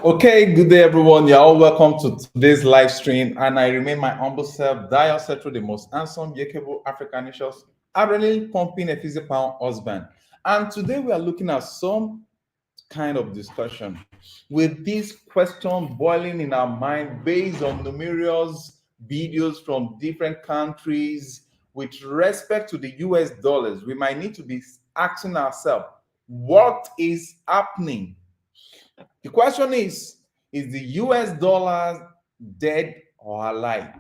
Okay, good day, everyone. You're all welcome to today's live stream, and I remain my humble self, Dio Setro, the most handsome, yakable African nations, really pumping a physical pound husband. And today we are looking at some kind of discussion with this question boiling in our mind based on numerous videos from different countries with respect to the US dollars. We might need to be asking ourselves, what is happening? The question is the US dollar dead or alive?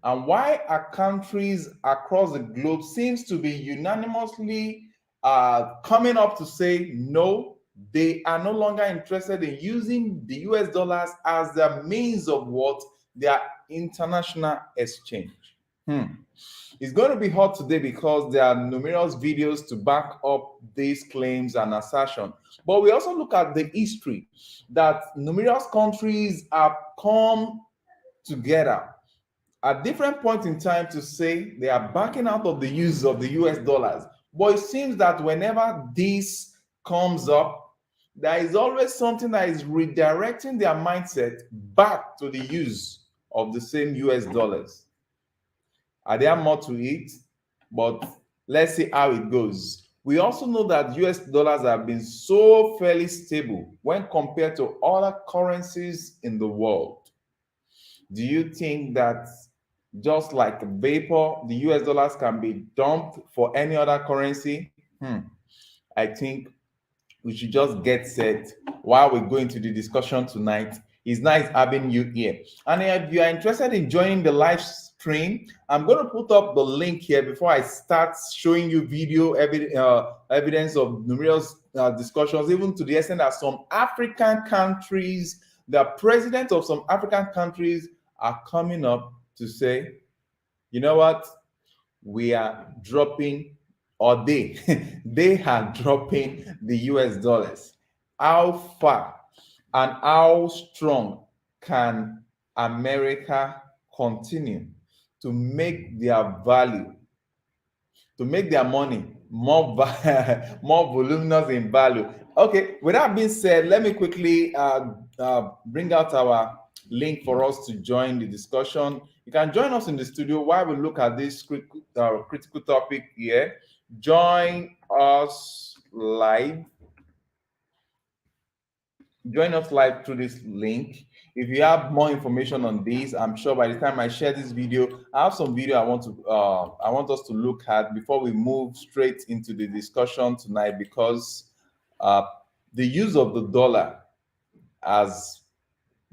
And why are countries across the globe seems to be unanimously coming up to say no, they are no longer interested in using the US dollars as their means of what? Their international exchange. It's going to be hot today because there are numerous videos to back up these claims and assertions. But we also look at the history that numerous countries have come together at different points in time to say they are backing out of the use of the US dollars. But it seems that whenever this comes up, there is always something that is redirecting their mindset back to the use of the same US dollars. Are there more to it? But let's see how it goes. We also know that US dollars have been so fairly stable when compared to other currencies in the world. Do you think that just like vapor, the US dollars can be dumped for any other currency? I think we should just get set while we go into the discussion tonight. It's nice having you here. And if you are interested in joining the live stream, I'm going to put up the link here before I start showing you video evidence of numerous discussions, even to the extent that some African countries, the presidents of some African countries are coming up to say, you know what, we are dropping, or they are dropping the US dollars. How far and how strong can America continue to make their value, to make their money more more voluminous in value? Okay, with that being said, let me quickly bring out our link for us to join the discussion. You can join us in the studio while we look at this critical topic here. Join us live. Join us live through this link. If you have more information on this, I'm sure by the time I share this video, I have some video I want us to look at before we move straight into the discussion tonight, because the use of the dollar has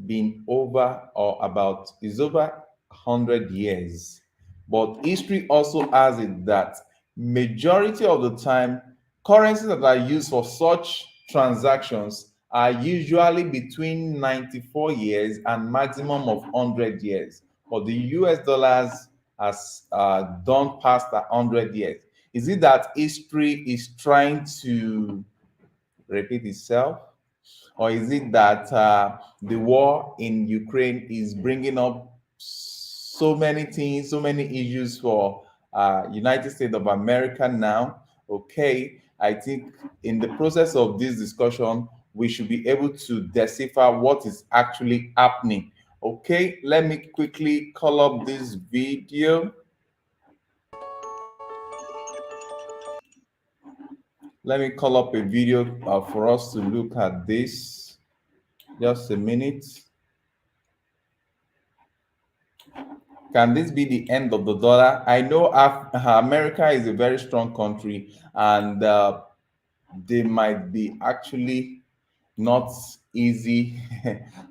been over is over 100 years. But history also has it that majority of the time, currencies that are used for such transactions are usually between 94 years and maximum of 100 years. But the US dollars has done past 100 years. Is it that history is trying to repeat itself? Or is it that the war in Ukraine is bringing up so many things, so many issues for United States of America now? Okay, I think in the process of this discussion, we should be able to decipher what is actually happening. Okay, let me quickly call up this video. Let me call up a video for us to look at this. Just a minute. Can this be the end of the dollar? I know America is a very strong country, and they might be actually not easy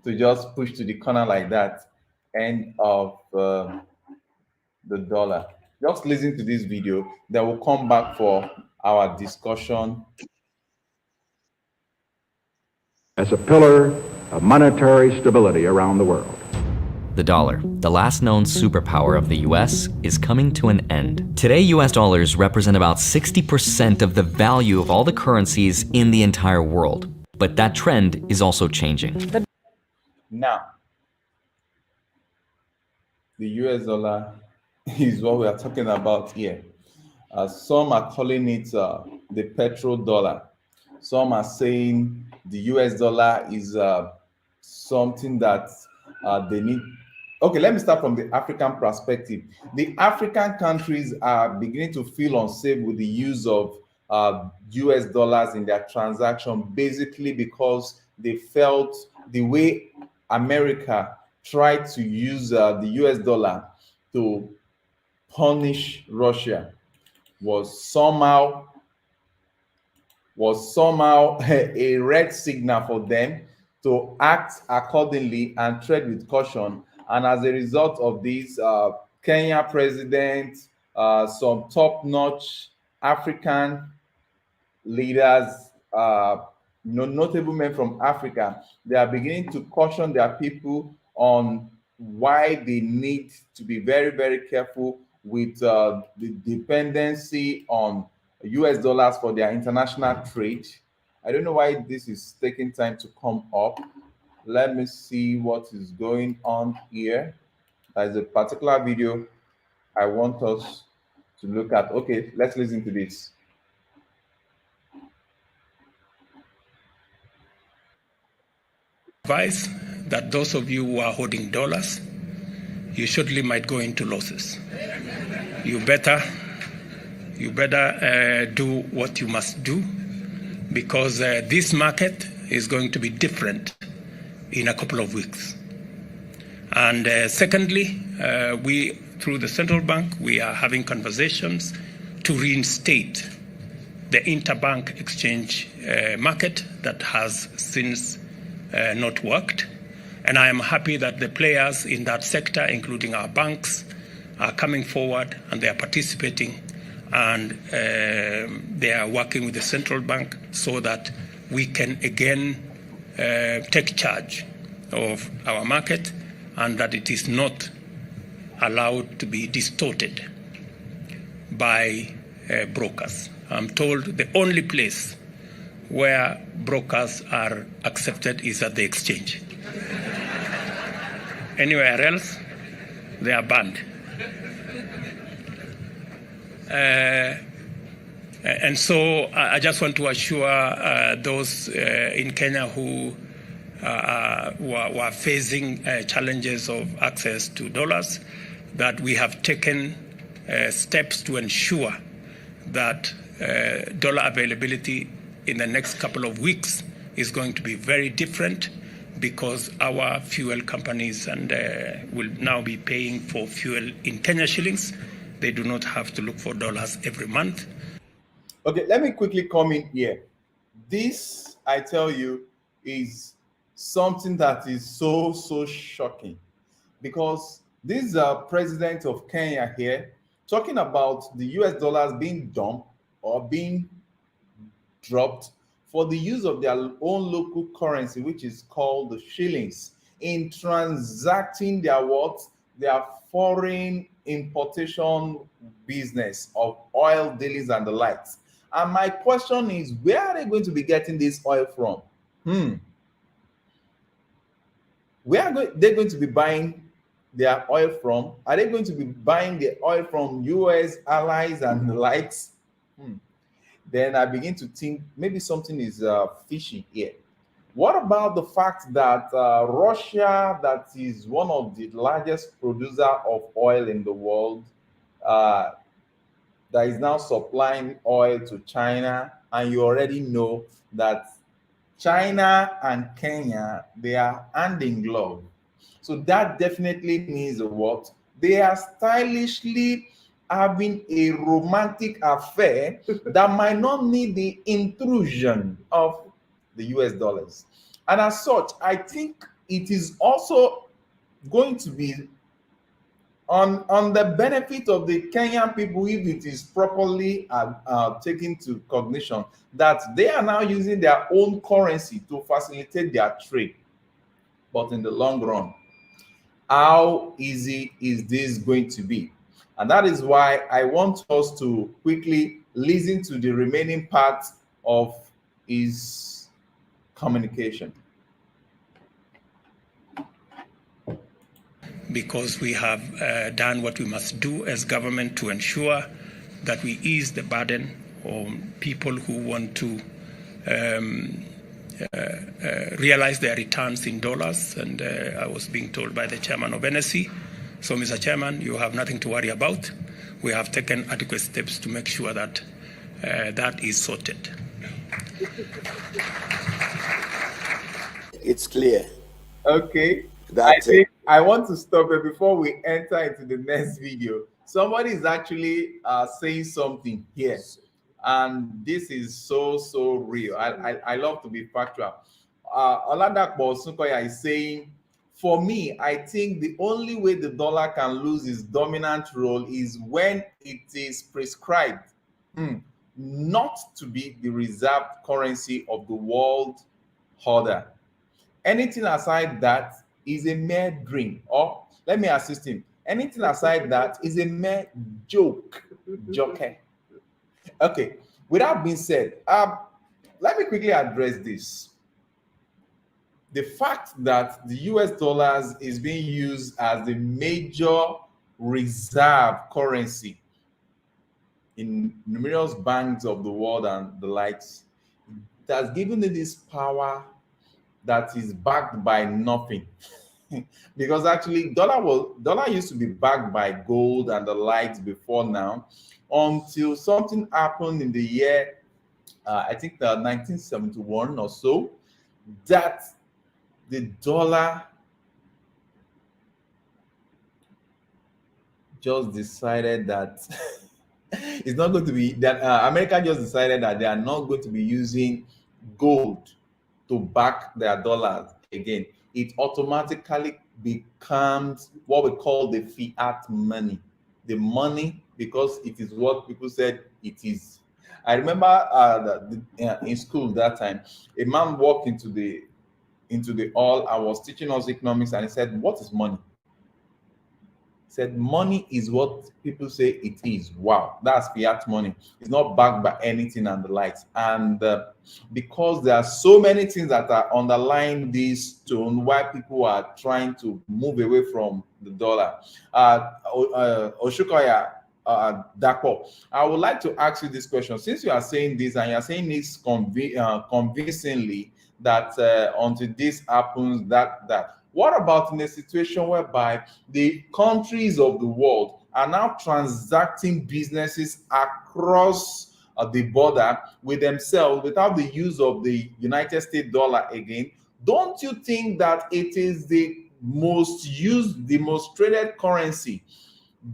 to just push to the corner like that. End of the dollar. Just listen to this video, then we'll come back for our discussion. As a pillar of monetary stability around the world. The dollar, the last known superpower of the US, is coming to an end. Today, US dollars represent about 60% of the value of all the currencies in the entire world. But that trend is also changing. Now, the US dollar is what we are talking about here. Some are calling it the petrodollar. Some are saying the US dollar is something that they need. Okay, let me start from the African perspective. The African countries are beginning to feel unsafe with the use of US dollars in their transaction, basically because they felt the way America tried to use the US dollar to punish Russia was somehow a red signal for them to act accordingly and tread with caution. And as a result of this, Kenya president, some top-notch African leaders, notable men from Africa, they are beginning to caution their people on why they need to be very, very careful with the dependency on US dollars for their international trade. I don't know why this is taking time to come up. Let me see what is going on here. There's a particular video I want us to look at. Okay, let's listen to this. Advise that those of you who are holding dollars, you surely might go into losses. You better do what you must do, because this market is going to be different in a couple of weeks. And secondly, we, through the central bank, we are having conversations to reinstate the interbank exchange market that has since not worked. And I am happy that the players in that sector, including our banks, are coming forward and they are participating, and they are working with the central bank so that we can again take charge of our market and that it is not allowed to be distorted by brokers. I'm told the only place where brokers are accepted is at the exchange. Anywhere else, they are banned. And so I just want to assure those in Kenya who are facing challenges of access to dollars that we have taken steps to ensure that dollar availability in the next couple of weeks is going to be very different, because our fuel companies will now be paying for fuel in Kenya shillings. They do not have to look for dollars every month. Okay, let me quickly come in here. This, I tell you, is something that is so shocking, because this president of Kenya here talking about the US dollars being dumped or being dropped for the use of their own local currency, which is called the shillings, in transacting their what? Their foreign importation business of oil dealings and the likes. And my question is, where are they going to be getting this oil from? Where are they going to be buying their oil from? Are they going to be buying the oil from US allies and the likes? Then I begin to think maybe something is fishy here. What about the fact that Russia, that is one of the largest producer of oil in the world, that is now supplying oil to China, and you already know that China and Kenya, they are hand in glove. So that definitely means what? They are stylishly having a romantic affair that might not need the intrusion of the US dollars. And as such, I think it is also going to be on the benefit of the Kenyan people if it is properly taken to cognition that they are now using their own currency to facilitate their trade. But in the long run, how easy is this going to be? And that is why I want us to quickly listen to the remaining part of his communication. Because we have done what we must do as government to ensure that we ease the burden on people who want to realize their returns in dollars, and I was being told by the chairman of NSC, so Mr. Chairman, you have nothing to worry about. We have taken adequate steps to make sure that that is sorted. It's clear. Okay. That's I think I want to stop it before we enter into the next video. Somebody is actually saying something here, and this is so real. I love to be factual. Oladapo Sunkoya is saying, for me, I think the only way the dollar can lose its dominant role is when it is prescribed not to be the reserve currency of the world order. Anything aside that is a mere dream. Or let me assist him. Anything aside that is a mere joke. Okay. With that being said, let me quickly address this. The fact that the US dollars is being used as the major reserve currency in numerous banks of the world and the likes, it has given it this power that is backed by nothing. Because actually dollar used to be backed by gold and the likes before now, until something happened in the year I think 1971 or so, that the dollar just decided that it's not going to be that America just decided that they are not going to be using gold to back their dollars again. It automatically becomes what we call the fiat money. The money, because it is what people said it is. I remember in school that time, a man walked into the hall. I was teaching us economics, and he said, "What is money?" He said, "Money is what people say it is." Wow, that's fiat money. It's not backed by anything and the likes. And because there are so many things that are underlying this tone, why people are trying to move away from the dollar. Oshukoya Dapo, I would like to ask you this question. Since you are saying this, and you are saying this convincingly, that until this happens, that what about in a situation whereby the countries of the world are now transacting businesses across the border with themselves without the use of the United States dollar again? Don't you think that it is the most used, the most traded currency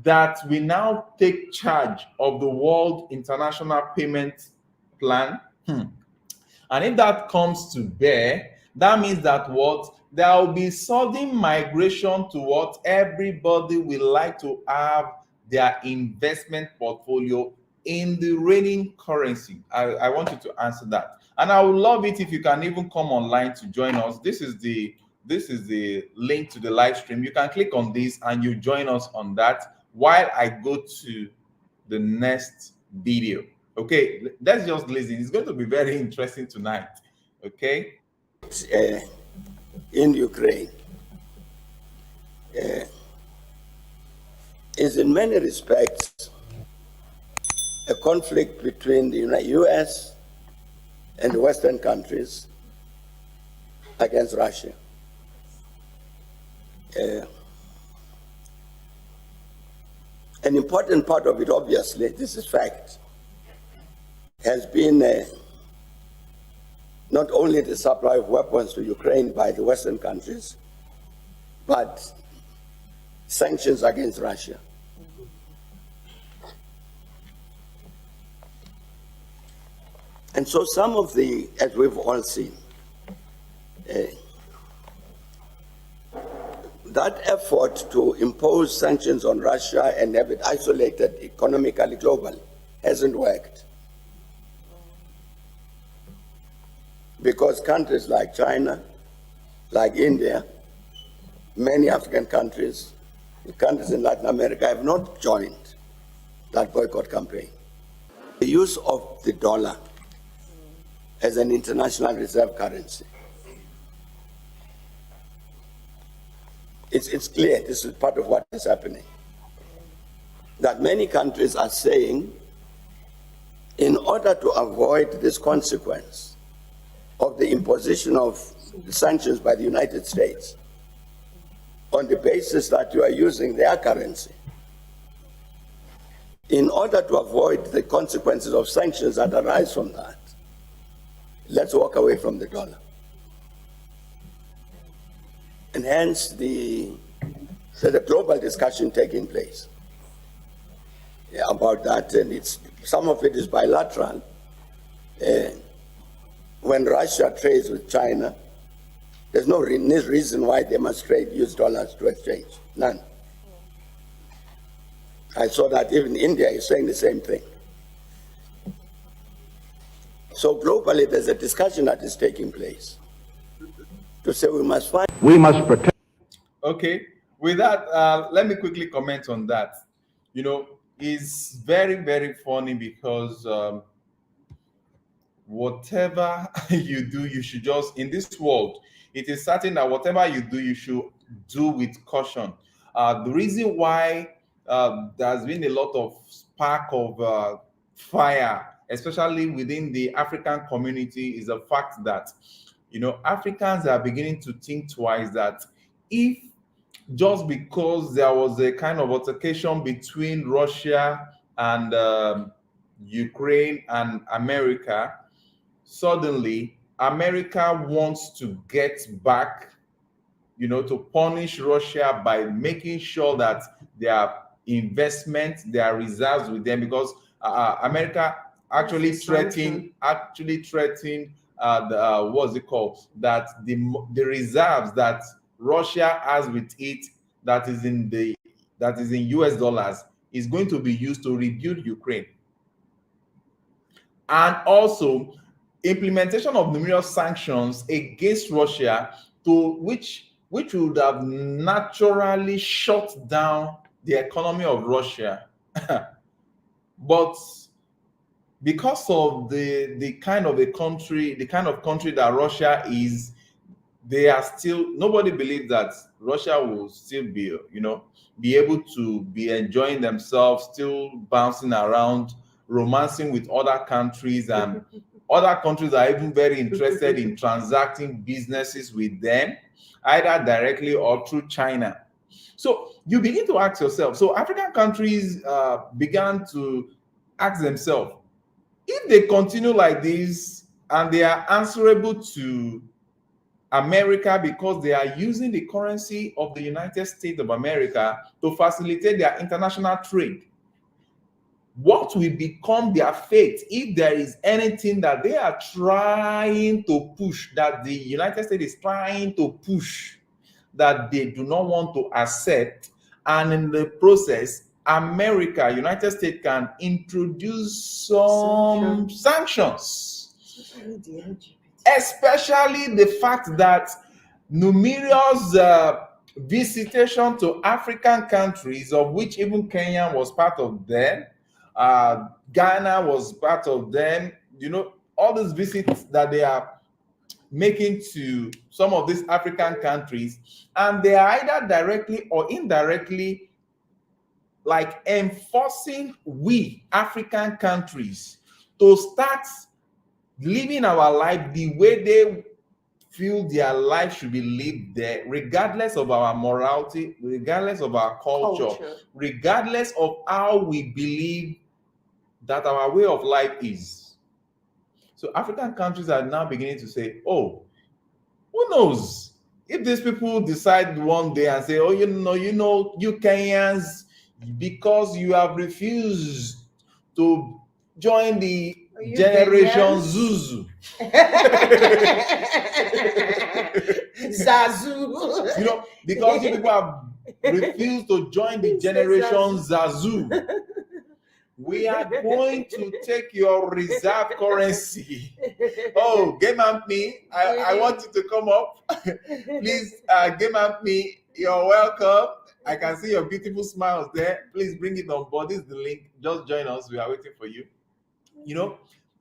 that we now take charge of the world international payment plan? And if that comes to bear, that means that what there will be sudden migration to what everybody will like to have their investment portfolio in the reigning currency. I want you to answer that, and I would love it if you can even come online to join us. This is the link to the live stream. You can click on this and you join us on that while I go to the next video. Okay, let's just listen. It's going to be very interesting tonight. Okay. In Ukraine is in many respects a conflict between the US and the Western countries against Russia. An important part of it, obviously, this is fact, has been not only the supply of weapons to Ukraine by the Western countries, but sanctions against Russia. And so some of the, as we've all seen, that effort to impose sanctions on Russia and have it isolated economically globally hasn't worked. Because countries like China, like India, many African countries, countries in Latin America have not joined that boycott campaign. The use of the dollar as an international reserve currency. It's clear, this is part of what is happening, that many countries are saying, in order to avoid this consequence, of the imposition of sanctions by the United States on the basis that you are using their currency in order to avoid the consequences of sanctions that arise from that, let's walk away from the dollar. And hence the global discussion taking place about that, and some of it is bilateral. When Russia trades with China, there's no reason why they must use dollars to exchange, none. I saw that even India is saying the same thing. So globally, there's a discussion that is taking place to say we must protect. Okay, with that, let me quickly comment on that. It's very, very funny because whatever you do, you should just, in this world, it is certain that whatever you do, you should do with caution. The reason why there's been a lot of spark of fire, especially within the African community, is the fact that Africans are beginning to think twice that if just because there was a kind of altercation between Russia and Ukraine and America, suddenly America wants to get back, to punish Russia by making sure that their investment, their reserves with them, because America actually threatened what's it called, that the reserves that Russia has with it, that is in US dollars, is going to be used to rebuild Ukraine. And also implementation of numerous sanctions against Russia, to which would have naturally shut down the economy of Russia. But because of the kind of country that Russia is, they are still, nobody believes that Russia will still be able to be enjoying themselves, still bouncing around, romancing with other countries, and other countries are even very interested in transacting businesses with them, either directly or through China. So you begin to ask yourself, so African countries began to ask themselves, if they continue like this and they are answerable to America because they are using the currency of the United States of America to facilitate their international trade, what will become their fate if there is anything that they are trying to push, that the United States is trying to push, that they do not want to accept, and in the process, United States can introduce some sanctions, especially the fact that numerous visitation to African countries, of which even Kenya was part of them, Ghana was part of them, all these visits that they are making to some of these African countries, and they are either directly or indirectly like enforcing we African countries to start living our life the way they feel their life should be lived there, regardless of our morality, regardless of our culture, regardless of how we believe that our way of life is. So African countries are now beginning to say, oh, who knows if these people decide one day and say, oh, you Kenyans, because you have refused to join the generation Zuzu. Zazu. Because you people have refused to join the generation Zazu, we are going to take your reserve currency. Oh, Game and Me, I want you to come up. Please, Game and Me, you're welcome. I can see your beautiful smiles there. Please bring it on board. This is the link. Just join us. We are waiting for you.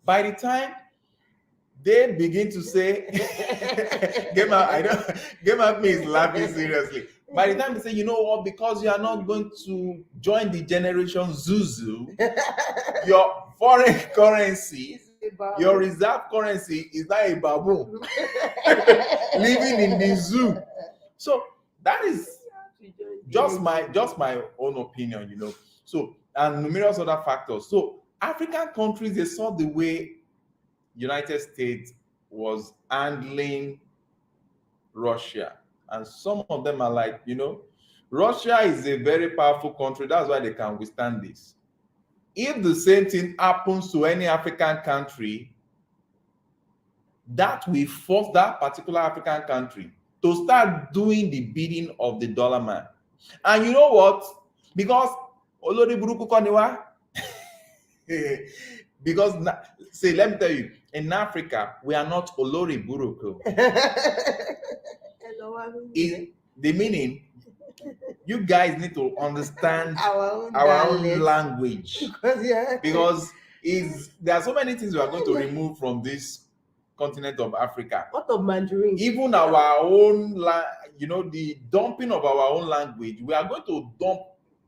By the time they begin to say, Game and Me is laughing seriously. By the time they say, you know what, because you are not going to join the generation Zuzu, your foreign currency Your reserve currency is not a baboon living in the zoo. So that is just my own opinion, you know. So, and numerous other factors. So African countries, they saw the way United States was handling Russia, and some of them are like, you know, Russia is a very powerful country. That's why they can withstand this. If the same thing happens to any African country, that will force that particular African country to start doing the bidding of the dollar man. And you know what? Because Olori Buruku Koniwa, because say, let me tell you, in Africa, we are not Olori Buruku. The meaning, you guys need to understand our own language. Because there are so many things we are going to remove from this continent of Africa. What of Mandarin? Even our own, you know, the dumping of our own language. We are going to dump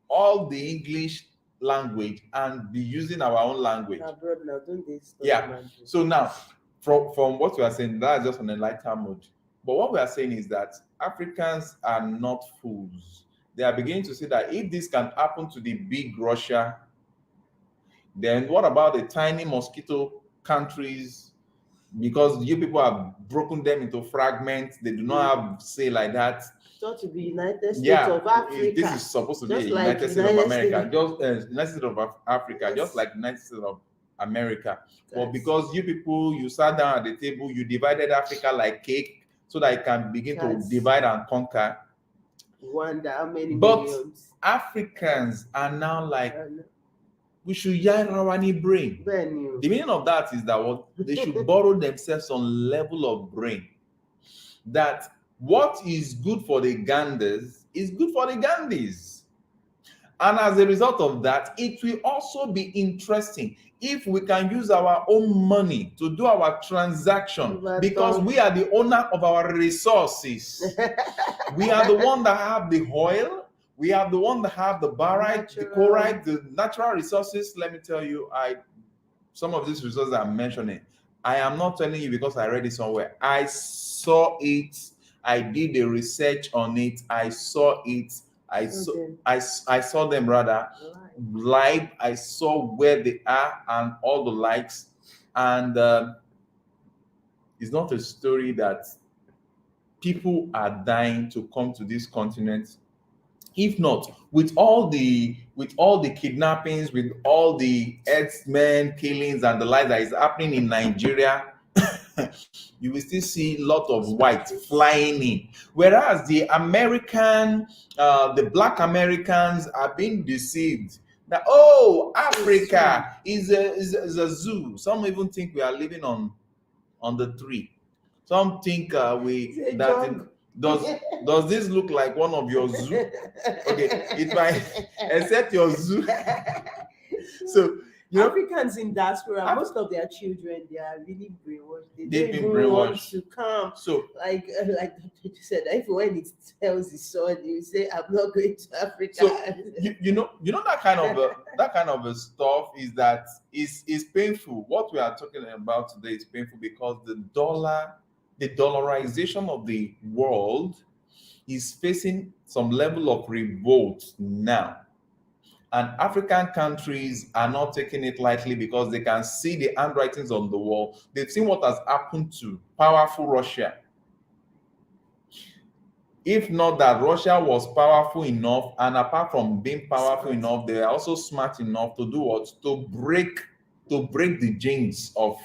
all the English language and be using our own language. Yeah. So now, from what we are saying, that's just on a lighter mood. But what we are saying is that Africans are not fools. They are beginning to see that if this can happen to the big Russia, then what about the tiny mosquito countries? Because you people have broken them into fragments. They do not have say like that. Thought to be United States of Africa. This is supposed to be just United States of America, just United States of Africa, just like United States of America. But because you people, you sat down at the table, you divided Africa like cake, so that it can begin to divide and conquer. Wonder how many millions. Africans are now like, we should Yarawani brain. The meaning of that is that what they should borrow themselves some level of brain. That what is good for the Gandhis is good for the Gandhis. And as a result of that, it will also be interesting if we can use our own money to do our transaction, because we are the owner of our resources. We are the one that have the oil. We are the one that have the barite, the chloride, the natural resources. Let me tell you, some of these resources I'm mentioning, I am not telling you because I read it somewhere. I saw it. I did the research on it. I saw it. I saw them rather live. I saw where they are and all the likes. And it's not a story that people are dying to come to this continent. If not, with all the kidnappings, with all the herdsmen killings and the like that is happening in Nigeria, you will still see a lot of white flying in. Whereas the black Americans are being deceived that, oh, Africa is a zoo. Some even think we are living on the tree. Some think does this look like one of your zoo? Okay, it might, except your zoo. So, you know, Africans in diaspora, most of their children, they are really brainwashed. They've been brainwashed. Want to come. So, like you said, if when it tells the son, you say, "I'm not going to Africa." So you know that kind of a stuff is painful. What we are talking about today is painful because the dollarization of the world is facing some level of revolt now. And African countries are not taking it lightly because they can see the handwritings on the wall. They've seen what has happened to powerful Russia. If not that Russia was powerful enough, and apart from being powerful enough, they are also smart enough to do what? To break the chains of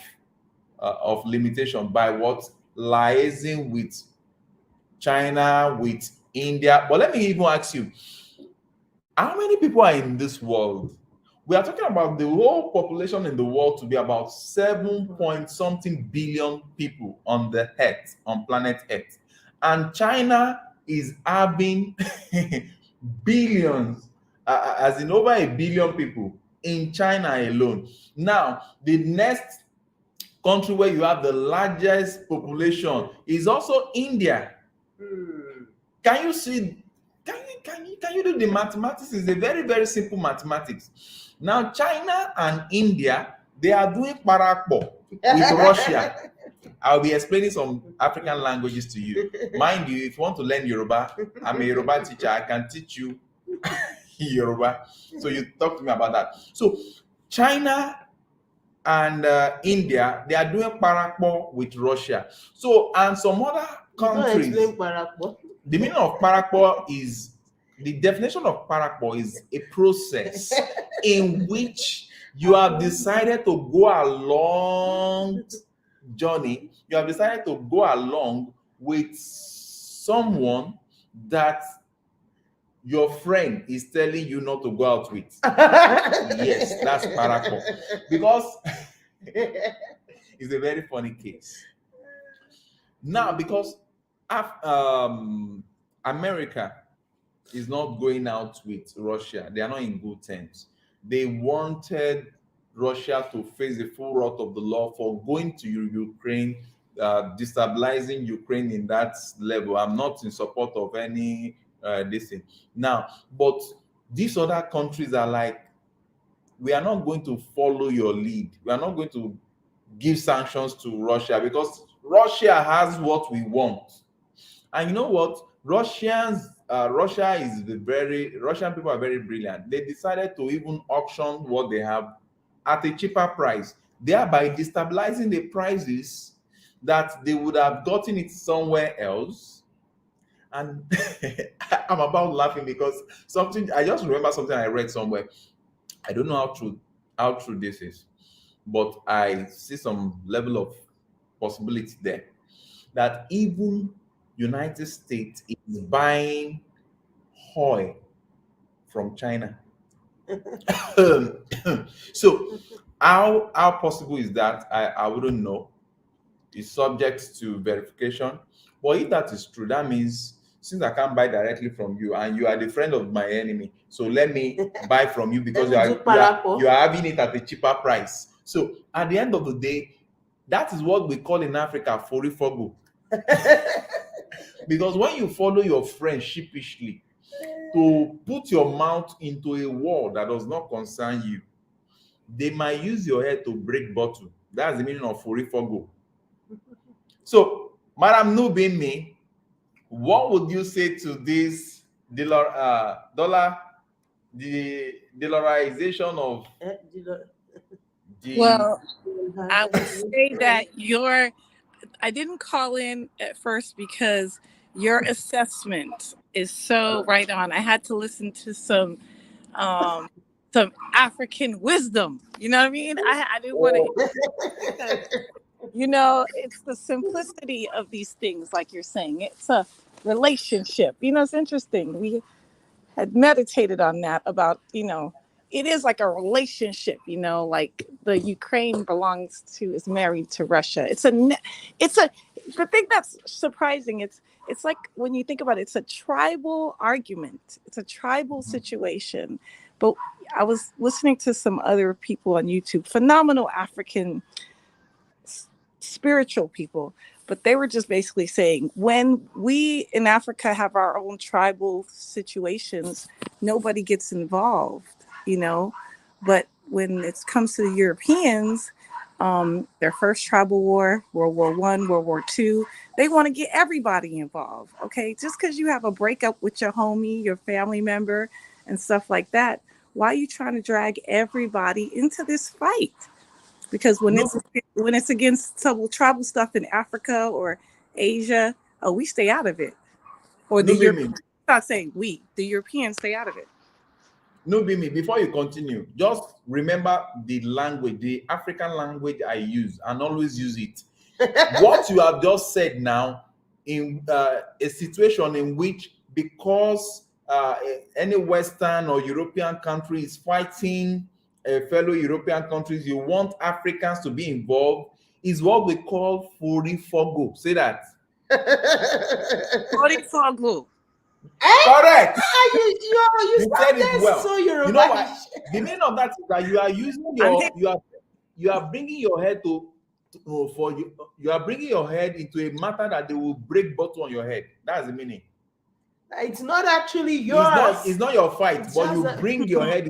limitation by what? Liaising with China, with India. But let me even ask you, how many people are in this world? We are talking about the whole population in the world to be about 7-point-something billion people on the Earth, on planet Earth. And China is having billions, as in over 1 billion people in China alone. Now, the next country where you have the largest population is also India. Can you see? Can you do the mathematics? It's a very, very simple mathematics. Now, China and India, they are doing parakpo. with Russia. I'll be explaining some African languages to you. Mind you, if you want to learn Yoruba, I'm a Yoruba teacher. I can teach you Yoruba. So you talk to me about that. So China and India, they are doing parakpo with Russia. So, and some other countries. You don't explain parakpo. The meaning of parakpo is, the definition of parakpo is a process in which you have decided to go a long journey. You have decided to go along with someone that your friend is telling you not to go out with. Yes, that's parakpo. Because it's a very funny case. Now, because America is not going out with Russia, they are not in good terms. They wanted Russia to face the full wrath of the law for going to Ukraine, destabilizing Ukraine in that level. I'm not in support of any this thing now, but these other countries are like, we are not going to follow your lead. We are not going to give sanctions to Russia because Russia has what we want. And you know what? Russian people are very brilliant. They decided to even auction what they have at a cheaper price, thereby destabilizing the prices that they would have gotten it somewhere else. And I'm about laughing because I just remember something I read somewhere. I don't know how true this is, but I see some level of possibility there that even United States is buying oil from China. So how possible is that? I wouldn't know. It's subject to verification. But if that is true, that means since I can't buy directly from you and you are the friend of my enemy, so let me buy from you because you are having it at a cheaper price. So at the end of the day, that is what we call in Africa forifogo. Because when you follow your friend sheepishly to put your mouth into a war that does not concern you, they might use your head to break bottle. That's the meaning of forifogo. So, Madam Nubimi, what would you say to this the dollarization of the? Well, I would say that I didn't call in at first because your assessment is so right on. I had to listen to some African wisdom. You know what I mean? I didn't want to. It's the simplicity of these things, like you're saying. It's a relationship. It's interesting. We had meditated on that about, it is like a relationship, like the Ukraine is married to Russia. The thing that's surprising. It's like when you think about it, it's a tribal argument. It's a tribal situation. But I was listening to some other people on YouTube, phenomenal African spiritual people, but they were just basically saying when we in Africa have our own tribal situations, nobody gets involved, but when it comes to the Europeans, their first tribal war, World War I, World War II, they want to get everybody involved. Okay, just because you have a breakup with your homie, your family member, and stuff like that, why are you trying to drag everybody into this fight? Because when it's against tribal stuff in Africa or Asia, we stay out of it. Or the Europeans, not saying we, the Europeans stay out of it. No, Bimi, before you continue, just remember the language, the African language I use, and always use it. What you have just said now, in a situation in which, because any Western or European country is fighting fellow European countries, you want Africans to be involved, is what we call forifogo. Say that. Forifogo. Correct. You said it well. So Yoruba. You know what? The meaning of that is that you are using you are bringing your head you are bringing your head into a matter that they will break bottle on your head. That's the meaning. It's not actually yours. It's not your fight, but you bring your head.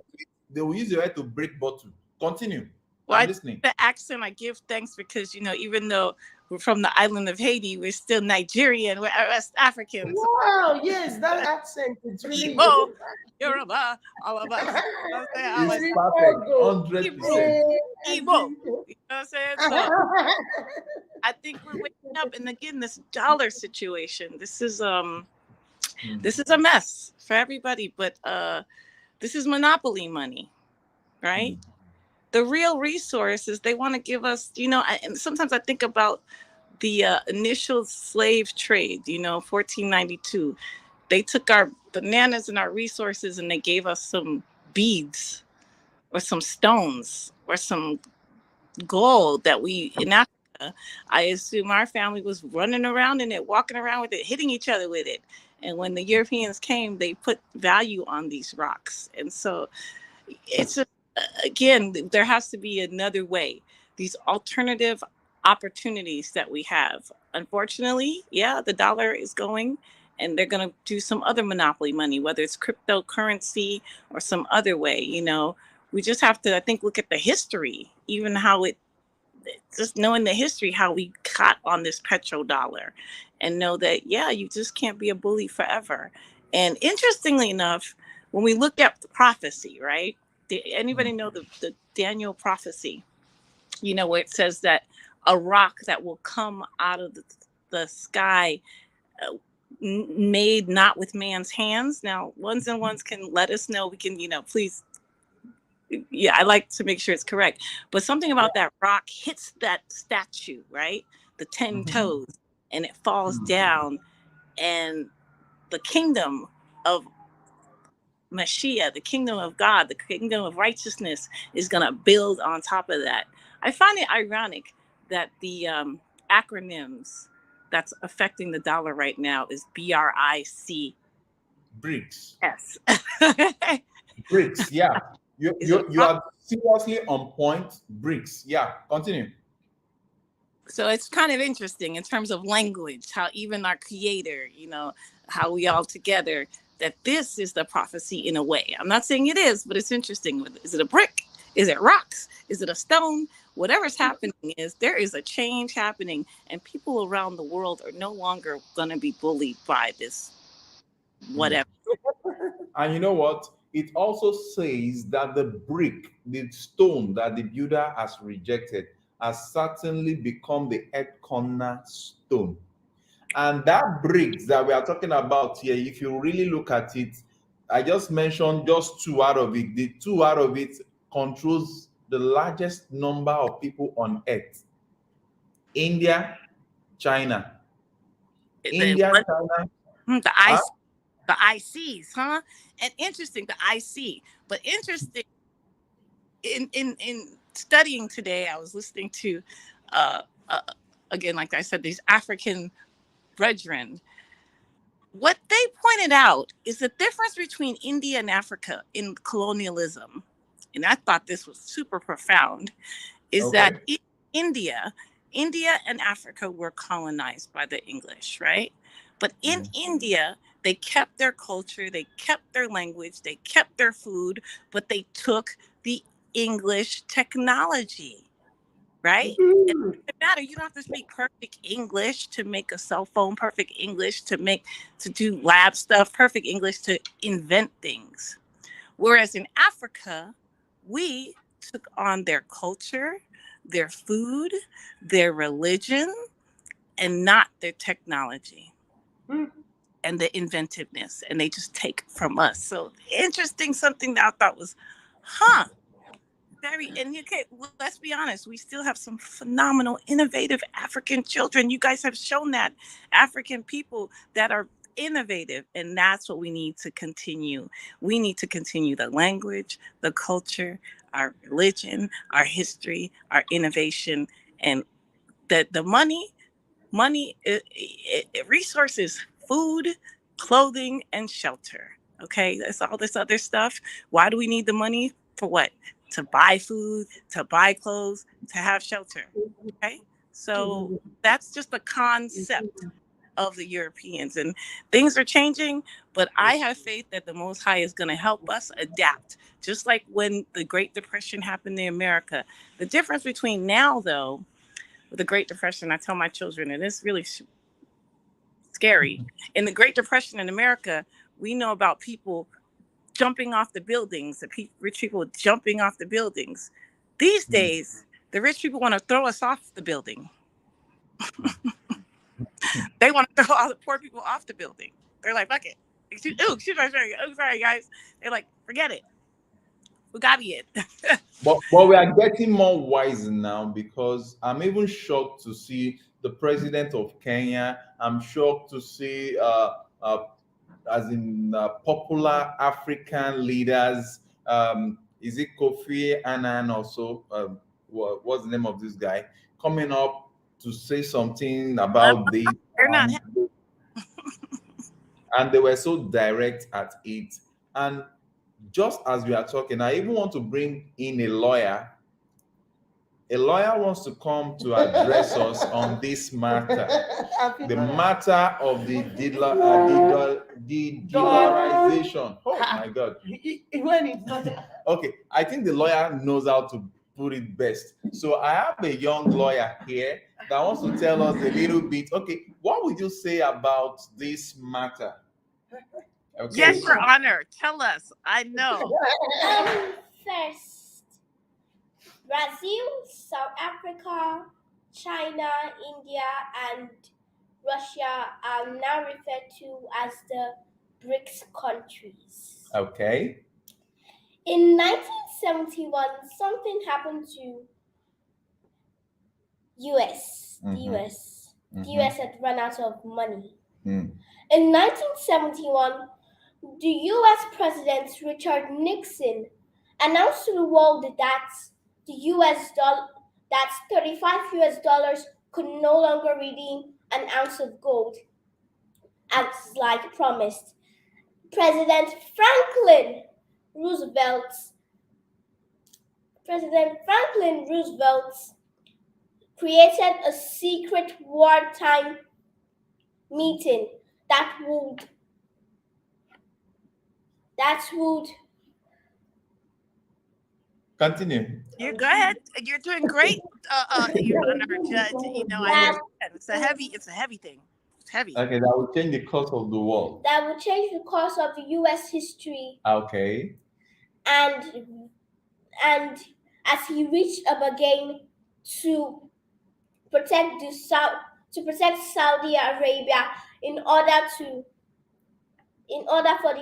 They will use your head to break bottle. Continue. Well, I'm listening. the accent, I give thanks because, even though we're from the island of Haiti, we're still Nigerian, we're West Africans. Wow, yes, that accent is really Igbo, Yoruba. Yoruba, all of us. You know what I'm saying? I It's like perfect. Go. 100%. Igbo. You know what I'm saying? So I think we're waking up, and again, this dollar situation. This is a mess for everybody, but this is monopoly money, right? The real resources they want to give us, and sometimes I think about the initial slave trade, 1492. They took our bananas and our resources and they gave us some beads or some stones or some gold that we in Africa, I assume our family was running around in it, walking around with it, hitting each other with it. And when the Europeans came, they put value on these rocks. And so it's just, again, there has to be another way. These alternative opportunities that we have. Unfortunately, yeah, the dollar is going and they're going to do some other monopoly money, whether it's cryptocurrency or some other way, We just have to, I think, look at the history, even how just knowing the history, how we got on this petrodollar and know that, yeah, you just can't be a bully forever. And interestingly enough, when we look at the prophecy, right? Anybody know the Daniel prophecy? Where it says that a rock that will come out of the sky, made not with man's hands. Now, ones and ones can let us know. We can, please. Yeah, I like to make sure it's correct. But something about that rock hits that statue, right? The 10 toes, and it falls down, and the kingdom of Mashiach, the kingdom of God, the kingdom of righteousness is going to build on top of that. I find it ironic that the acronyms that's affecting the dollar right now is BRICS. BRICS. Yes. BRICS, yeah. Is You, it you are seriously on point. BRICS, yeah. Continue. So it's kind of interesting in terms of language, how even our creator, how we all together, that this is the prophecy in a way. I'm not saying it is, but it's interesting. Is it a brick? Is it rocks? Is it a stone? Whatever's happening is there is a change happening, and people around the world are no longer going to be bullied by this whatever. And you know what? It also says that the brick, the stone that the builder has rejected, has certainly become the head cornerstone. And that bricks that we are talking about here, if you really look at it, I just mentioned just two out of it. The two out of it controls the largest number of people on earth. India, China. India, China. The Huh? the ICs, huh? And interesting, the IC. But interesting, in studying today, I was listening to, uh, uh, again, like I said, these African brethren. What they pointed out is the difference between India and Africa in colonialism. And I thought this was super profound, is that Okay. in India, India and Africa were colonized by the English, right? But in India, they kept their culture, they kept their language, they kept their food, but they took the English technology, right? It doesn't matter. You don't have to speak perfect English to make a cell phone, perfect English to do lab stuff, perfect English to invent things. Whereas in Africa, we took on their culture, their food, their religion, and not their technology and the inventiveness. And they just take from us. So interesting, something that I thought was, very, and let's be honest, we still have some phenomenal, innovative African children. You guys have shown that African people that are innovative, and that's what we need to continue. We need to continue the language, the culture, our religion, our history, our innovation, and the money, resources, food, clothing, and shelter. Okay, that's all this other stuff. Why do we need the money? For what? To buy food, to buy clothes, to have shelter. Okay, so that's just a concept. of the Europeans. And things are changing, but I have faith that the Most High is going to help us adapt. Just like when the Great Depression happened in America. The difference between now, though, with the Great Depression, I tell my children, and it's really scary. In the Great Depression in America, we know about people jumping off the buildings, rich people jumping off the buildings. These days, the rich people want to throw us off the building. They want to throw all the poor people off the building. They're like, fuck it. Excuse me, sorry, guys. They're like, forget it. We got it. But we are getting more wise now, because I'm even shocked to see the president of Kenya. I'm shocked to see, as in popular African leaders. Is it Kofi Annan also? What's the name of this guy? Coming up to say something about this. They're not. And they were so direct at it. And just as we are talking, I even want to bring in a lawyer. A lawyer wants to come to address us on this matter, the matter of the de-dollarization. Oh my God. When it's not. Okay, I think the lawyer knows how to put it best. So I have a young lawyer here that wants to tell us a little bit. Okay, what would you say about this matter? Okay. Yes, Your Honor. Tell us. I know. First, Brazil, South Africa, China, India, and Russia are now referred to as the BRICS countries. Okay. In 1971, something happened to US. The US had run out of money. In 1971, the US President Richard Nixon announced to the world that that 35 US dollars could no longer redeem an ounce of gold, as like promised. President Franklin Roosevelt created a secret wartime meeting that would continue. You go ahead. You're doing great, Your Honor, Judge. You know, I understand. It's a heavy thing. It's heavy. Okay, that will change the course of the world. That will change the course of the US history. Okay. And as he reached a bargain to protect Saudi Arabia in order for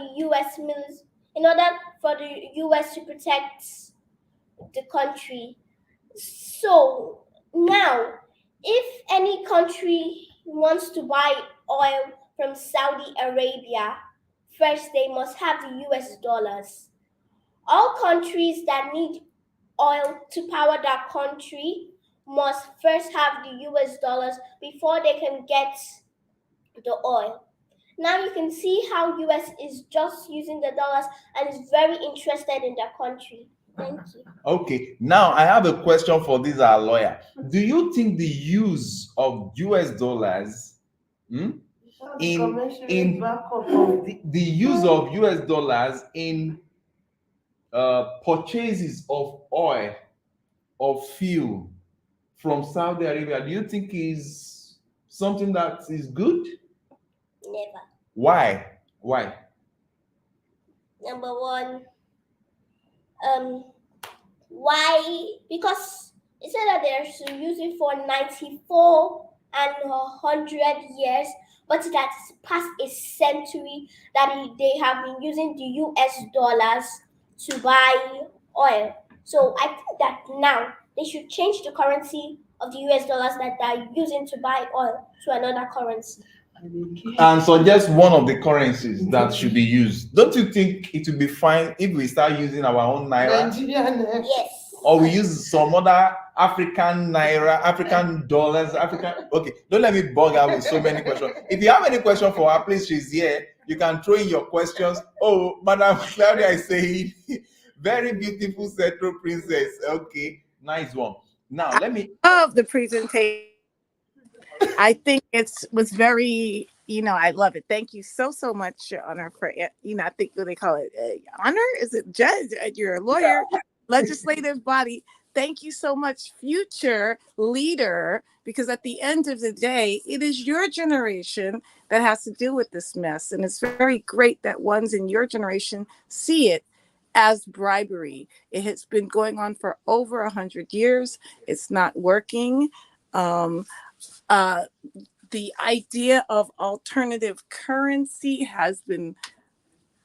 the US to protect the country. So now, if any country wants to buy oil from Saudi Arabia, first they must have the US dollars. All countries that need oil to power their country must first have the US dollars before they can get the oil. Now you can see how US is just using the dollars and is very interested in their country. Thank you. Okay, now I have a question for this our lawyer. Do you think the use of US dollars in the use of US dollars in purchases of oil or fuel from Saudi Arabia, do you think is something that is good? Never. Why? Number one, why? Because it said that they should use it for 94 and 100 years, but that's past a century that they have been using the US dollars to buy oil. So I think that now they should change the currency of the US dollars that they're using to buy oil to another currency. And suggest one of the currencies that should be used. Don't you think it would be fine if we start using our own naira? Yes. Or we use some other African naira, African dollars, Okay, don't let me bug her with so many questions. If you have any question for her, please, she's here. You can throw in your questions. Oh, Madam Claudia is saying, very beautiful Central Princess. Okay, nice one. Now let me. Of the presentation. I think was very, I love it. Thank you so much, Your Honor, for I think what they call it, honor. Is it judge? You're a lawyer, legislative body. Thank you so much, future leader, because at the end of the day, it is your generation that has to deal with this mess, and it's very great that ones in your generation see it as bribery. It has been going on for over 100 years. It's not working. Um, uh, the idea of alternative currency has been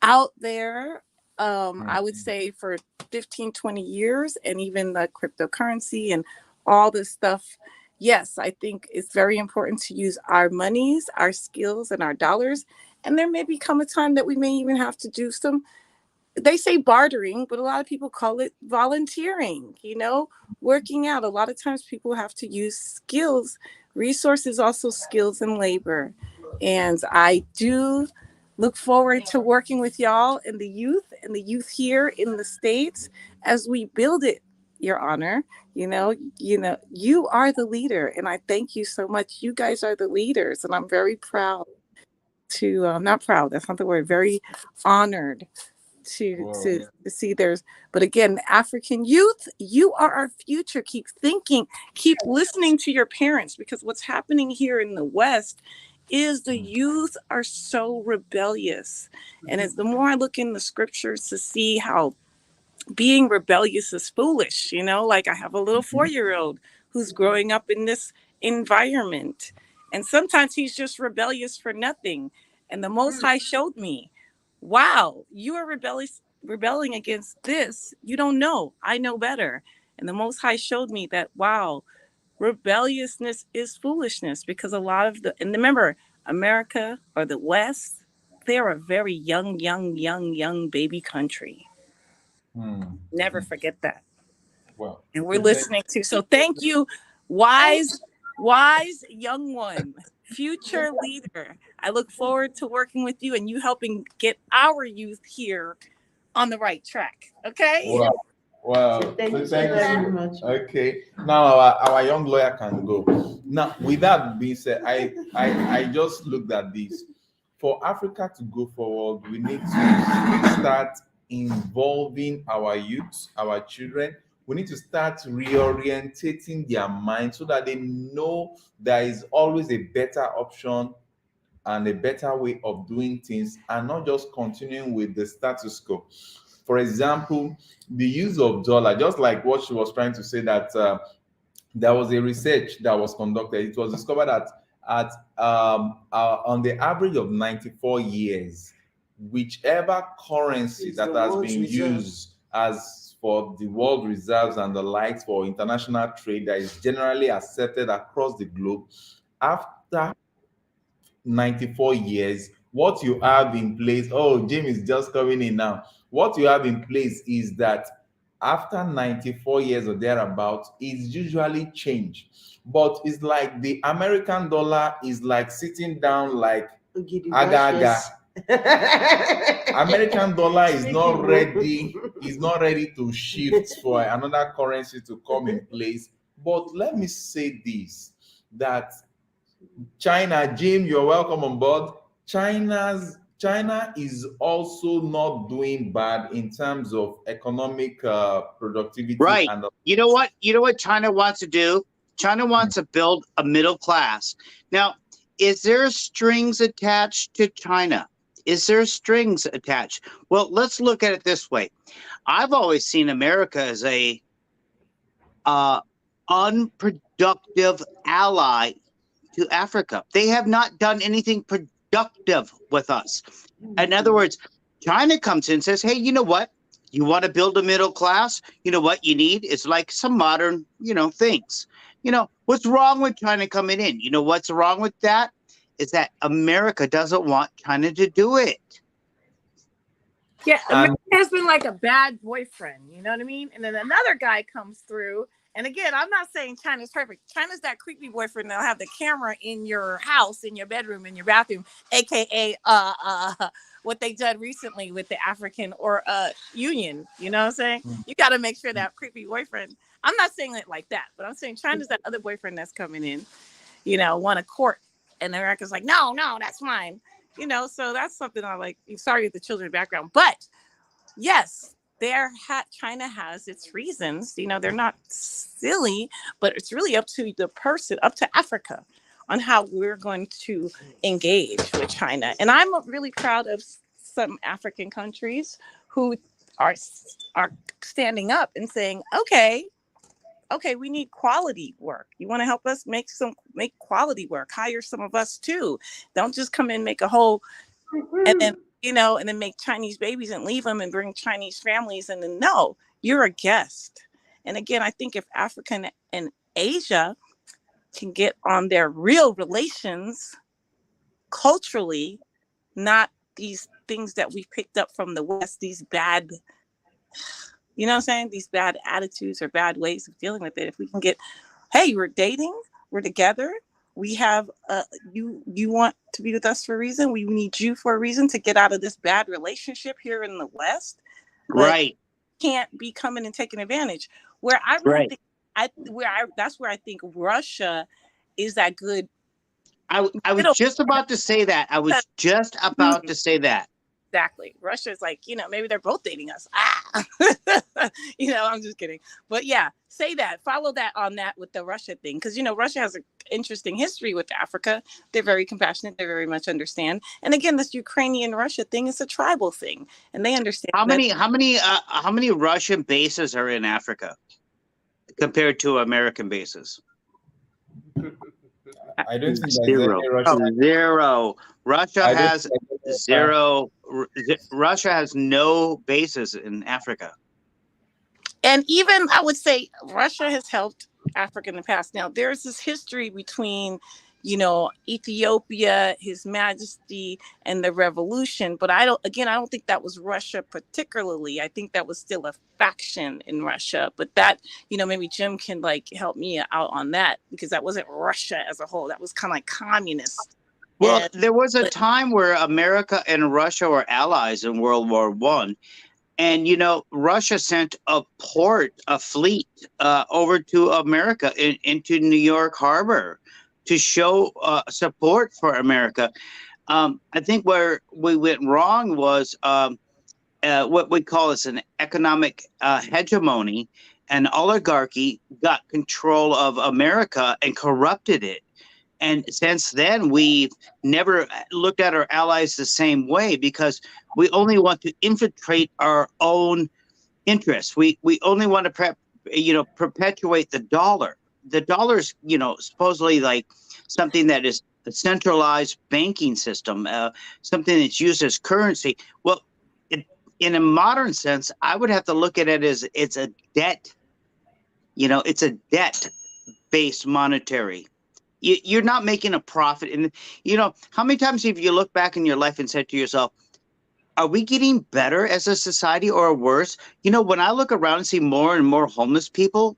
out there, I would say, for 15, 20 years, and even the cryptocurrency and all this stuff. Yes, I think it's very important to use our monies, our skills, and our dollars. And there may become a time that we may even have to do some, they say bartering, but a lot of people call it volunteering, working out. A lot of times people have to use skills, resources, also skills and labor. And I do look forward to working with y'all and the youth here in the States as we build it, Your Honor. You are the leader, and I thank you so much. You guys are the leaders, and I'm very proud to, not proud, that's not the word, very honored to see there's, but again, African youth, you are our future. Keep thinking, keep listening to your parents, because what's happening here in the West is the youth are so rebellious. And as the more I look in the scriptures to see how being rebellious is foolish, like I have a little 4-year-old who's growing up in this environment, and sometimes he's just rebellious for nothing. And the Most High showed me, wow, you are rebelling against this. You don't know. I know better. And the Most High showed me that, wow, rebelliousness is foolishness, because a lot of and remember, America or the West, they're a very young baby country. Never forget that. Well, And we're listening to. So thank you, wise young one, future leader. I look forward to working with you and you helping get our youth here on the right track. Okay. wow. Wow. So thank you Thank very much. Okay. Now our young lawyer can go. Now, with that being said, I just looked at this. For Africa to go forward, we need to start involving our youth, our children. We need to start reorientating their mind so that they know there is always a better option and a better way of doing things, and not just continuing with the status quo. For example, the use of dollar, just like what she was trying to say, that there was a research that was conducted. It was discovered that at on the average of 94 years, whichever currency It's that the has world's been reserve. used as for the world reserves and the likes for international trade that is generally accepted across the globe, after 94 years, what you have in place, oh, Jim is just coming in now. What you have in place is that after 94 years or thereabout, it's usually change. But it's like the American dollar is like sitting down like aga. American dollar is not ready to shift for another currency to come in place. But let me say this, that China, Jim, you're welcome on board. China is also not doing bad in terms of economic productivity. Right. And You know what? You know what China wants to do? China wants to build a middle class. Now, is there strings attached to China? Is there strings attached? Well, let's look at it this way. I've always seen America as a unproductive ally to Africa. They have not done anything productive with us. In other words, China comes in and says, hey, you know what? You want to build a middle class? You know what you need is like some modern, things. What's wrong with China coming in? You know what's wrong with that? Is that America doesn't want China to do it. Yeah, America has been like a bad boyfriend, you know what I mean? And then another guy comes through. And again, I'm not saying China's perfect. China's that creepy boyfriend that'll have the camera in your house, in your bedroom, in your bathroom, aka what they did recently with the African or Union. You know what I'm saying? You got to make sure that creepy boyfriend. I'm not saying it like that, but I'm saying China's that other boyfriend that's coming in. want a court, and America's like, no, that's mine. So that's something I like. Sorry, the children background, but yes, China has its reasons. They're not silly, but it's really up to the person, up to Africa, on how we're going to engage with China. And I'm really proud of some African countries who are standing up and saying, okay, we need quality work. You want to help us make quality work? Hire some of us too. Don't just come in, make a whole, and then and then make Chinese babies and leave them and bring Chinese families. And then no, you're a guest. And again, I think if Africa and Asia can get on their real relations culturally, not these things that we picked up from the West, these bad, you know what I'm saying? These bad attitudes or bad ways of dealing with it. If we can get, hey, we're dating, we're together, we have you want to be with us for a reason, we need you for a reason to get out of this bad relationship here in the West. Right. Can't be coming and taking advantage. Where I really think that's where I think Russia is that good. I was just about to say that. Exactly. Russia's like, maybe they're both dating us. I'm just kidding. But yeah, say that. Follow that on that with the Russia thing. Because, Russia has an interesting history with Africa. They're very compassionate. They very much understand. And again, this Ukrainian-Russia thing is a tribal thing. And they understand. How many Russian bases are in Africa compared to American bases? I don't think zero. Zero. Russia has zero. Russia has no bases in Africa. And even I would say Russia has helped Africa in the past. Now there's this history between, Ethiopia, His Majesty, and the revolution. But I don't think that was Russia particularly. I think that was still a faction in Russia. But that, maybe Jim can help me out on that, because that wasn't Russia as a whole. That was kind of like communist. Well, there was a time where America and Russia were allies in World War I. And, Russia sent a fleet over to America into New York Harbor to show support for America. I think where we went wrong was what we call as an economic hegemony. An oligarchy got control of America and corrupted it. And since then, we've never looked at our allies the same way, because we only want to infiltrate our own interests. We only want to perpetuate the dollar. The dollar's, supposedly like something that is a centralized banking system, something that's used as currency. Well, in a modern sense, I would have to look at it as it's a debt. It's a debt-based monetary. You're not making a profit. And, how many times have you looked back in your life and said to yourself, are we getting better as a society or worse? When I look around and see more and more homeless people,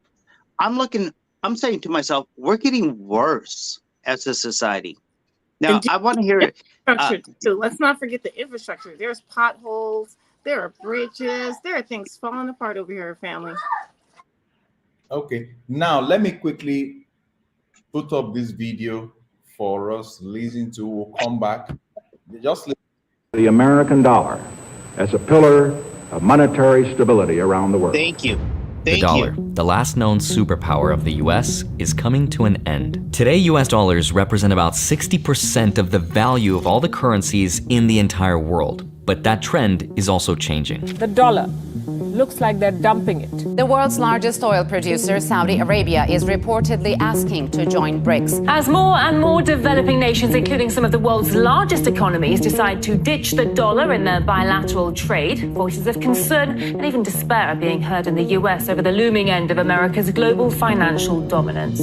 I'm saying to myself, we're getting worse as a society. Now, I want to hear it. So let's not forget the infrastructure. There's potholes. There are bridges. There are things falling apart over here, family. Okay. Now, let me quickly put up this video for us to listen to. We'll come back. Just listen. The American dollar as a pillar of monetary stability around the world. Thank you. The dollar, the last known superpower of the US, is coming to an end. Today, US dollars represent about 60% of the value of all the currencies in the entire world. But that trend is also changing. The dollar looks like they're dumping it. The world's largest oil producer, Saudi Arabia, is reportedly asking to join BRICS. As more and more developing nations, including some of the world's largest economies, decide to ditch the dollar in their bilateral trade, voices of concern and even despair are being heard in the US over the looming end of America's global financial dominance.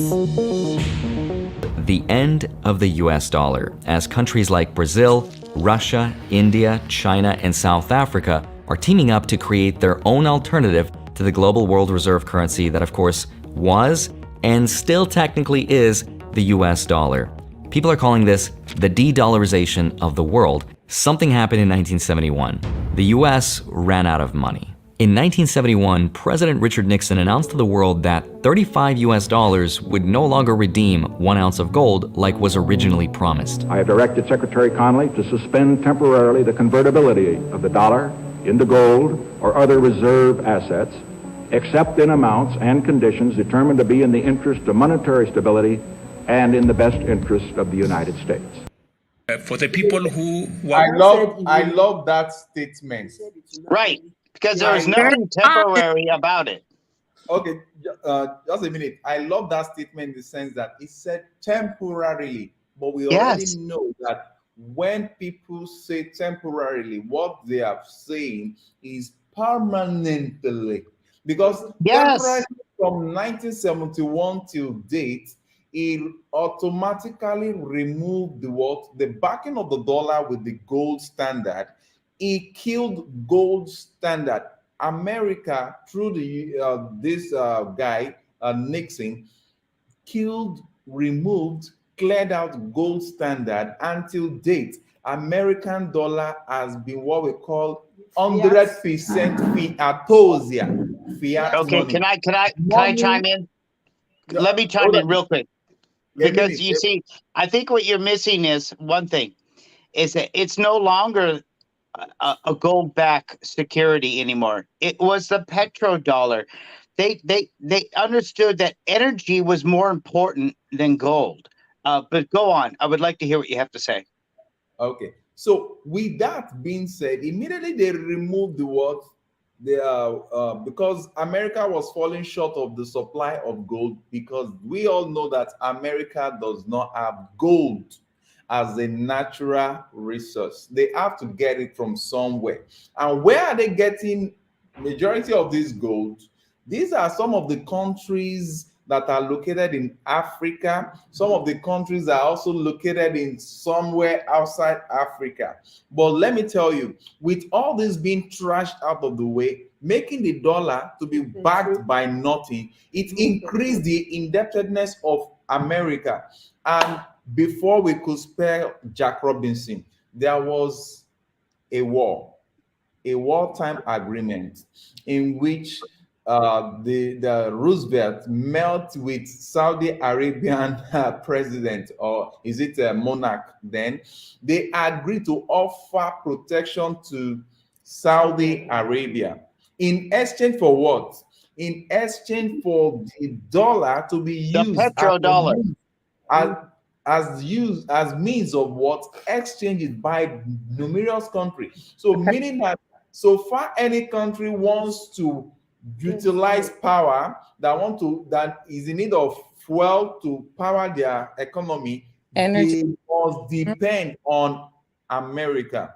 The end of the US dollar, as countries like Brazil, Russia, India, China, and South Africa are teaming up to create their own alternative to the global world reserve currency that, of course, was and still technically is the US dollar. People are calling this the de-dollarization of the world. Something happened in 1971. The US ran out of money. In 1971, President Richard Nixon announced to the world that 35 US dollars would no longer redeem 1 ounce of gold like was originally promised. I have directed Secretary Connally to suspend temporarily the convertibility of the dollar into gold or other reserve assets, except in amounts and conditions determined to be in the interest of monetary stability and in the best interest of the United States. For the people who I love that statement. Right, because there was I nothing temporary about it. Okay, just a minute. I love that statement in the sense that it said temporarily, but we already Yes. know that when people say temporarily, what they are saying is permanently. Because temporarily from 1971 till date, it automatically removed the backing of the dollar with the gold standard. It killed gold standard. America, through this guy Nixon, removed, cleared out gold standard. Until date, American dollar has been what we call 100% fiat Okay, money. can I chime in? Let me chime in real quick. Because you see, I think what you're missing is one thing, is that it's no longer a gold-backed security anymore. It was the petrodollar. They understood that energy was more important than gold. But go on. I would like to hear what you have to say. Okay. So with that being said, immediately they removed the word because America was falling short of the supply of gold, because we all know that America does not have gold as a natural resource. They have to get it from somewhere. And where are they getting majority of this gold? These are some of the countries that are located in Africa. Some of the countries are also located in somewhere outside Africa. But let me tell you, with all this being trashed out of the way, making the dollar to be backed by nothing, it increased the indebtedness of America. And before we could spare Jack Robinson, there was a wartime agreement in which the Roosevelt met with Saudi Arabian president, or is it a monarch then? They agreed to offer protection to Saudi Arabia in exchange for what? In exchange for the dollar to be used as means of what? Exchanges by numerous countries. So meaning that so far any country wants to utilize power, that is in need of fuel to power their economy, they must depend on America.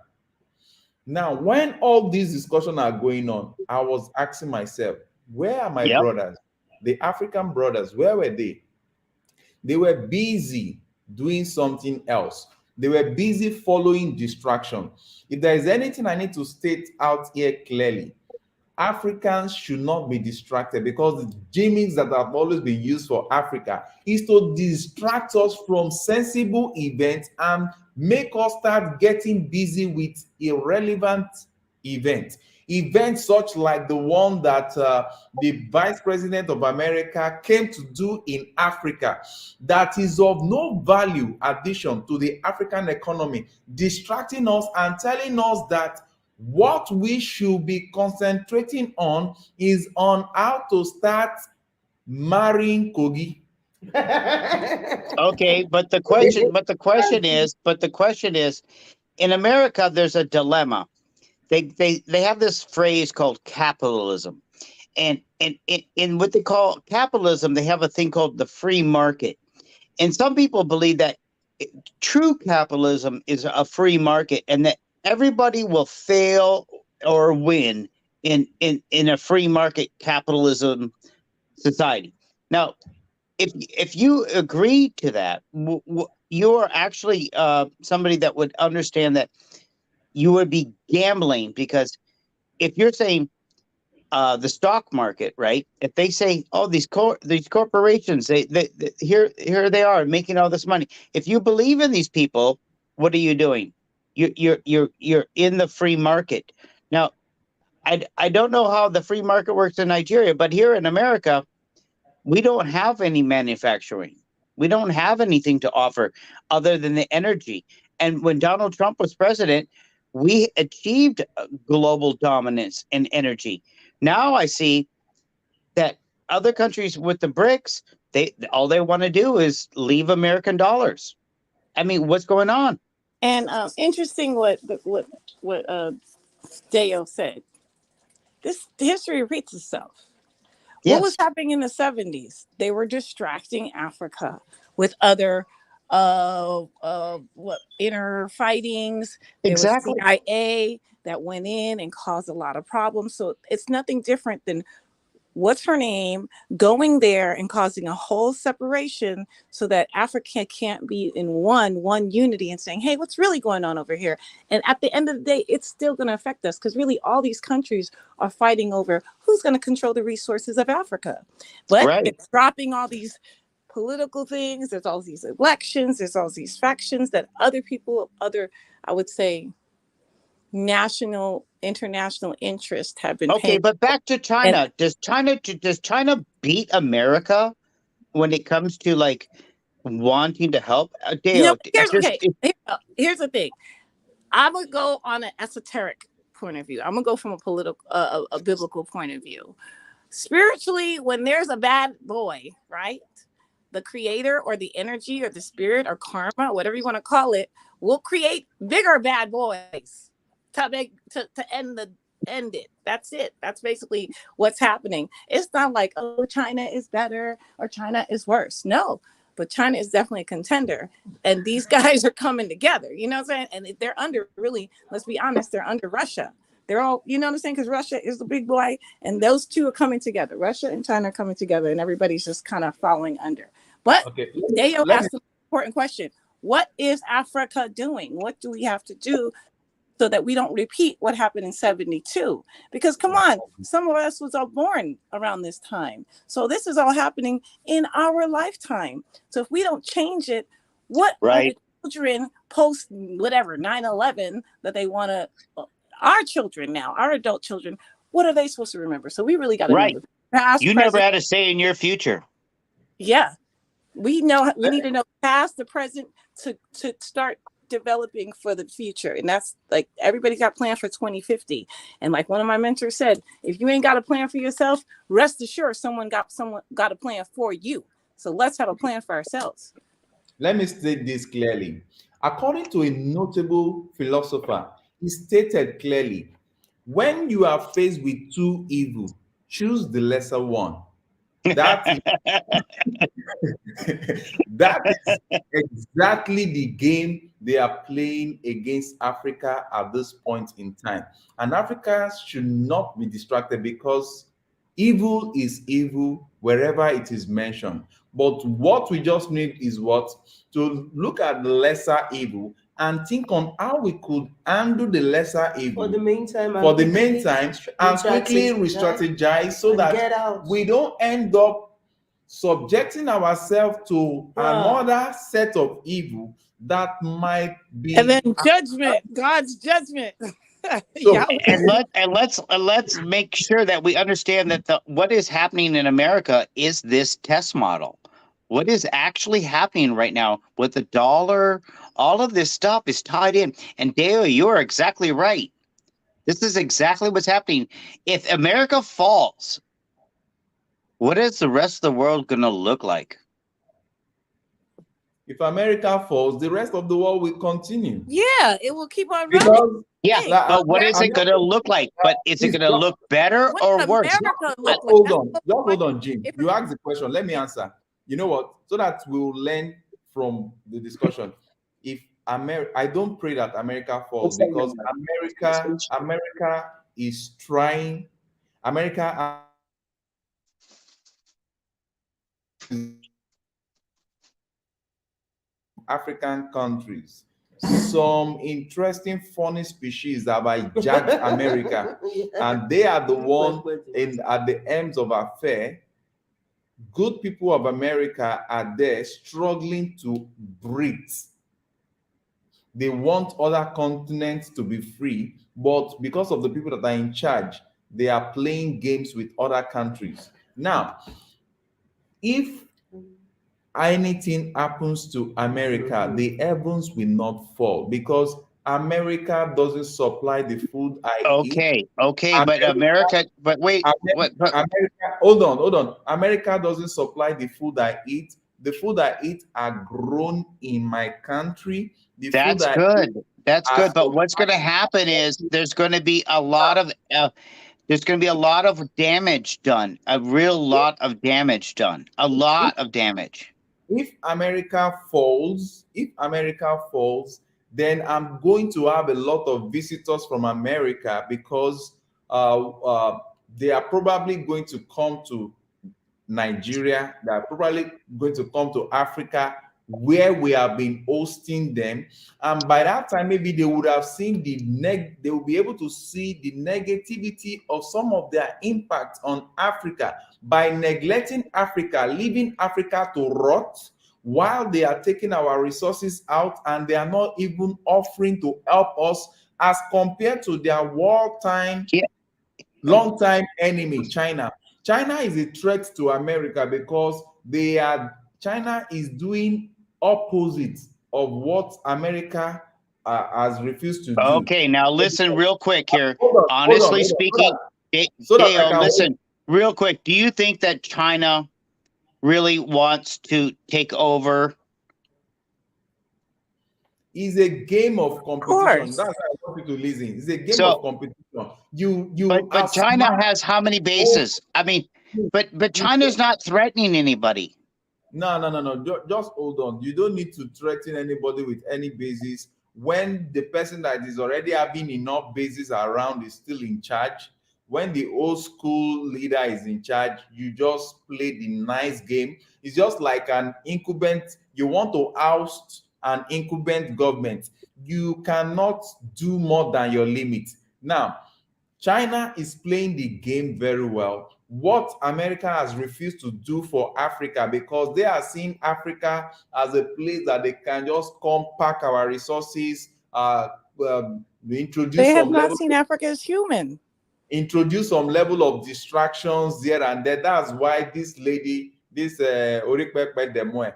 Now, when all these discussions are going on, I was asking myself, where are my brothers, the African brothers? Where were they? They were busy doing something else. They were busy following distraction. If there is anything I need to state out here clearly, Africans should not be distracted, because the gimmicks that have always been used for Africa is to distract us from sensible events and make us start getting busy with irrelevant events. Events such like the one that the Vice President of America came to do in Africa, that is of no value addition to the African economy, distracting us and telling us that what we should be concentrating on is on how to start marrying Kogi. Okay, but the question is, in America, there's a dilemma. They have this phrase called capitalism, and in what they call capitalism, they have a thing called the free market, and some people believe that true capitalism is a free market, and that everybody will fail or win in a free market capitalism society. Now, if you agree to that, you're actually somebody that would understand that you would be gambling, because if you're saying the stock market, right? If they say, "Oh, these corporations, they here they are making all this money," if you believe in these people, what are you doing? You're in the free market. Now, I don't know how the free market works in Nigeria, but here in America, we don't have any manufacturing. We don't have anything to offer other than the energy. And when Donald Trump was president, we achieved global dominance in energy. Now I see that other countries with the BRICS, all they want to do is leave American dollars. I mean, what's going on? And interesting what Deo said. This history repeats itself. What was happening in the 70s? They were distracting Africa with other inner fightings. There was CIA that went in and caused a lot of problems. So it's nothing different than what's her name going there and causing a whole separation so that Africa can't be in one unity and saying, hey, what's really going on over here? And at the end of the day, it's still going to affect us because really all these countries are fighting over who's going to control the resources of Africa. But it's dropping all these political things. There's all these elections. There's all these factions that other people, I would say, international interest have been okay, but back to China. And, does China beat America when it comes to like wanting to help? Here's the thing. I'm gonna go on an esoteric point of view. I'm gonna go from a political, a biblical point of view. Spiritually, when there's a bad boy, right? The creator or the energy or the spirit or karma, whatever you want to call it, will create bigger bad boys to end it. That's it. That's basically what's happening. It's not like, oh, China is better or China is worse. No, but China is definitely a contender. And these guys are coming together. You know what I'm saying? And they're under, really, let's be honest, they're under Russia. They're all, you know what I'm saying? Because Russia is the big boy. And those two are coming together. Russia and China are coming together. And everybody's just kind of following under. But Deo asked an important question. What is Africa doing? What do we have to do so that we don't repeat what happened in 72? Because come on, some of us was all born around this time. So this is all happening in our lifetime. So if we don't change it, what are the children post whatever 9/11 that they want to, our children now, our adult children, what are they supposed to remember? So we really got to know the past. You never had a say in your future. Yeah. We need to know past, the present to start developing for the future. And that's like everybody got planned for 2050. And like one of my mentors said, if you ain't got a plan for yourself, rest assured someone got a plan for you. So let's have a plan for ourselves. Let me state this clearly. According to a notable philosopher, he stated clearly, when you are faced with two evils, choose the lesser one. That is exactly the game they are playing against Africa at this point in time. And Africa should not be distracted because evil is evil wherever it is mentioned. But what we just need is to look at the lesser evil and think on how we could handle the lesser evil for the meantime and quickly re-strategize so that we don't end up subjecting ourselves to another set of evil that might be, and then God's judgment. So, and let's make sure that we understand that what is happening in America is this test model. What is actually happening right now with the dollar, all of this stuff is tied in. And Deo, you're exactly right. This is exactly what's happening. If America falls, what is the rest of the world going to look like? If America falls, the rest of the world will continue. Yeah, it will keep on running. But what is it going to look like? But is it going to look better or worse? Hold on, Jim. You asked the question. Let me answer. You know what? So that we'll learn from the discussion. If I don't pray that America falls because America is trying. African countries, some interesting funny species that have hijacked America, and they are the one at the ends of affair. Good people of America are there struggling to breathe. They want other continents to be free, but because of the people that are in charge, they are playing games with other countries. Now, if anything happens to America, the heavens will not fall because America doesn't supply the food I eat. Okay, but America, but wait, America, hold on. America doesn't supply the food I eat. The food I eat are grown in my country. The food that's I eat good. That's are good. But what's going to happen is there's going to be a lot of damage done, a real lot of damage done, a lot of damage. if America falls, then I'm going to have a lot of visitors from America because they are probably going to come to Nigeria. They are probably going to come to Africa where we have been hosting them. And by that time, maybe they would have seen they will be able to see the negativity of some of their impact on Africa by neglecting Africa, leaving Africa to rot while they are taking our resources out and they are not even offering to help us as compared to their wartime, long-time enemy, China. China is a threat to America because China is doing opposite of what America has refused to do. Okay, now listen real quick here. Hold Honestly on, speaking, so that I Dale, can listen real quick. Do you think that China really wants to take over? It's a game of competition. That's why I want you to listen. It's a game of competition. But China has how many bases? I mean, but China's not threatening anybody. No. Just hold on. You don't need to threaten anybody with any basis when the person that is already having enough bases around is still in charge. When the old school leader is in charge, you just play the nice game. It's just like an incumbent. You want to oust an incumbent government. You cannot do more than your limit. Now, China is playing the game very well. What America has refused to do for Africa because they are seeing Africa as a place that they can just come pack our resources, introduce They have some not level seen Africa as human. Introduce some level of distractions here and there. That's why this lady, this Orikpekpe Demoe,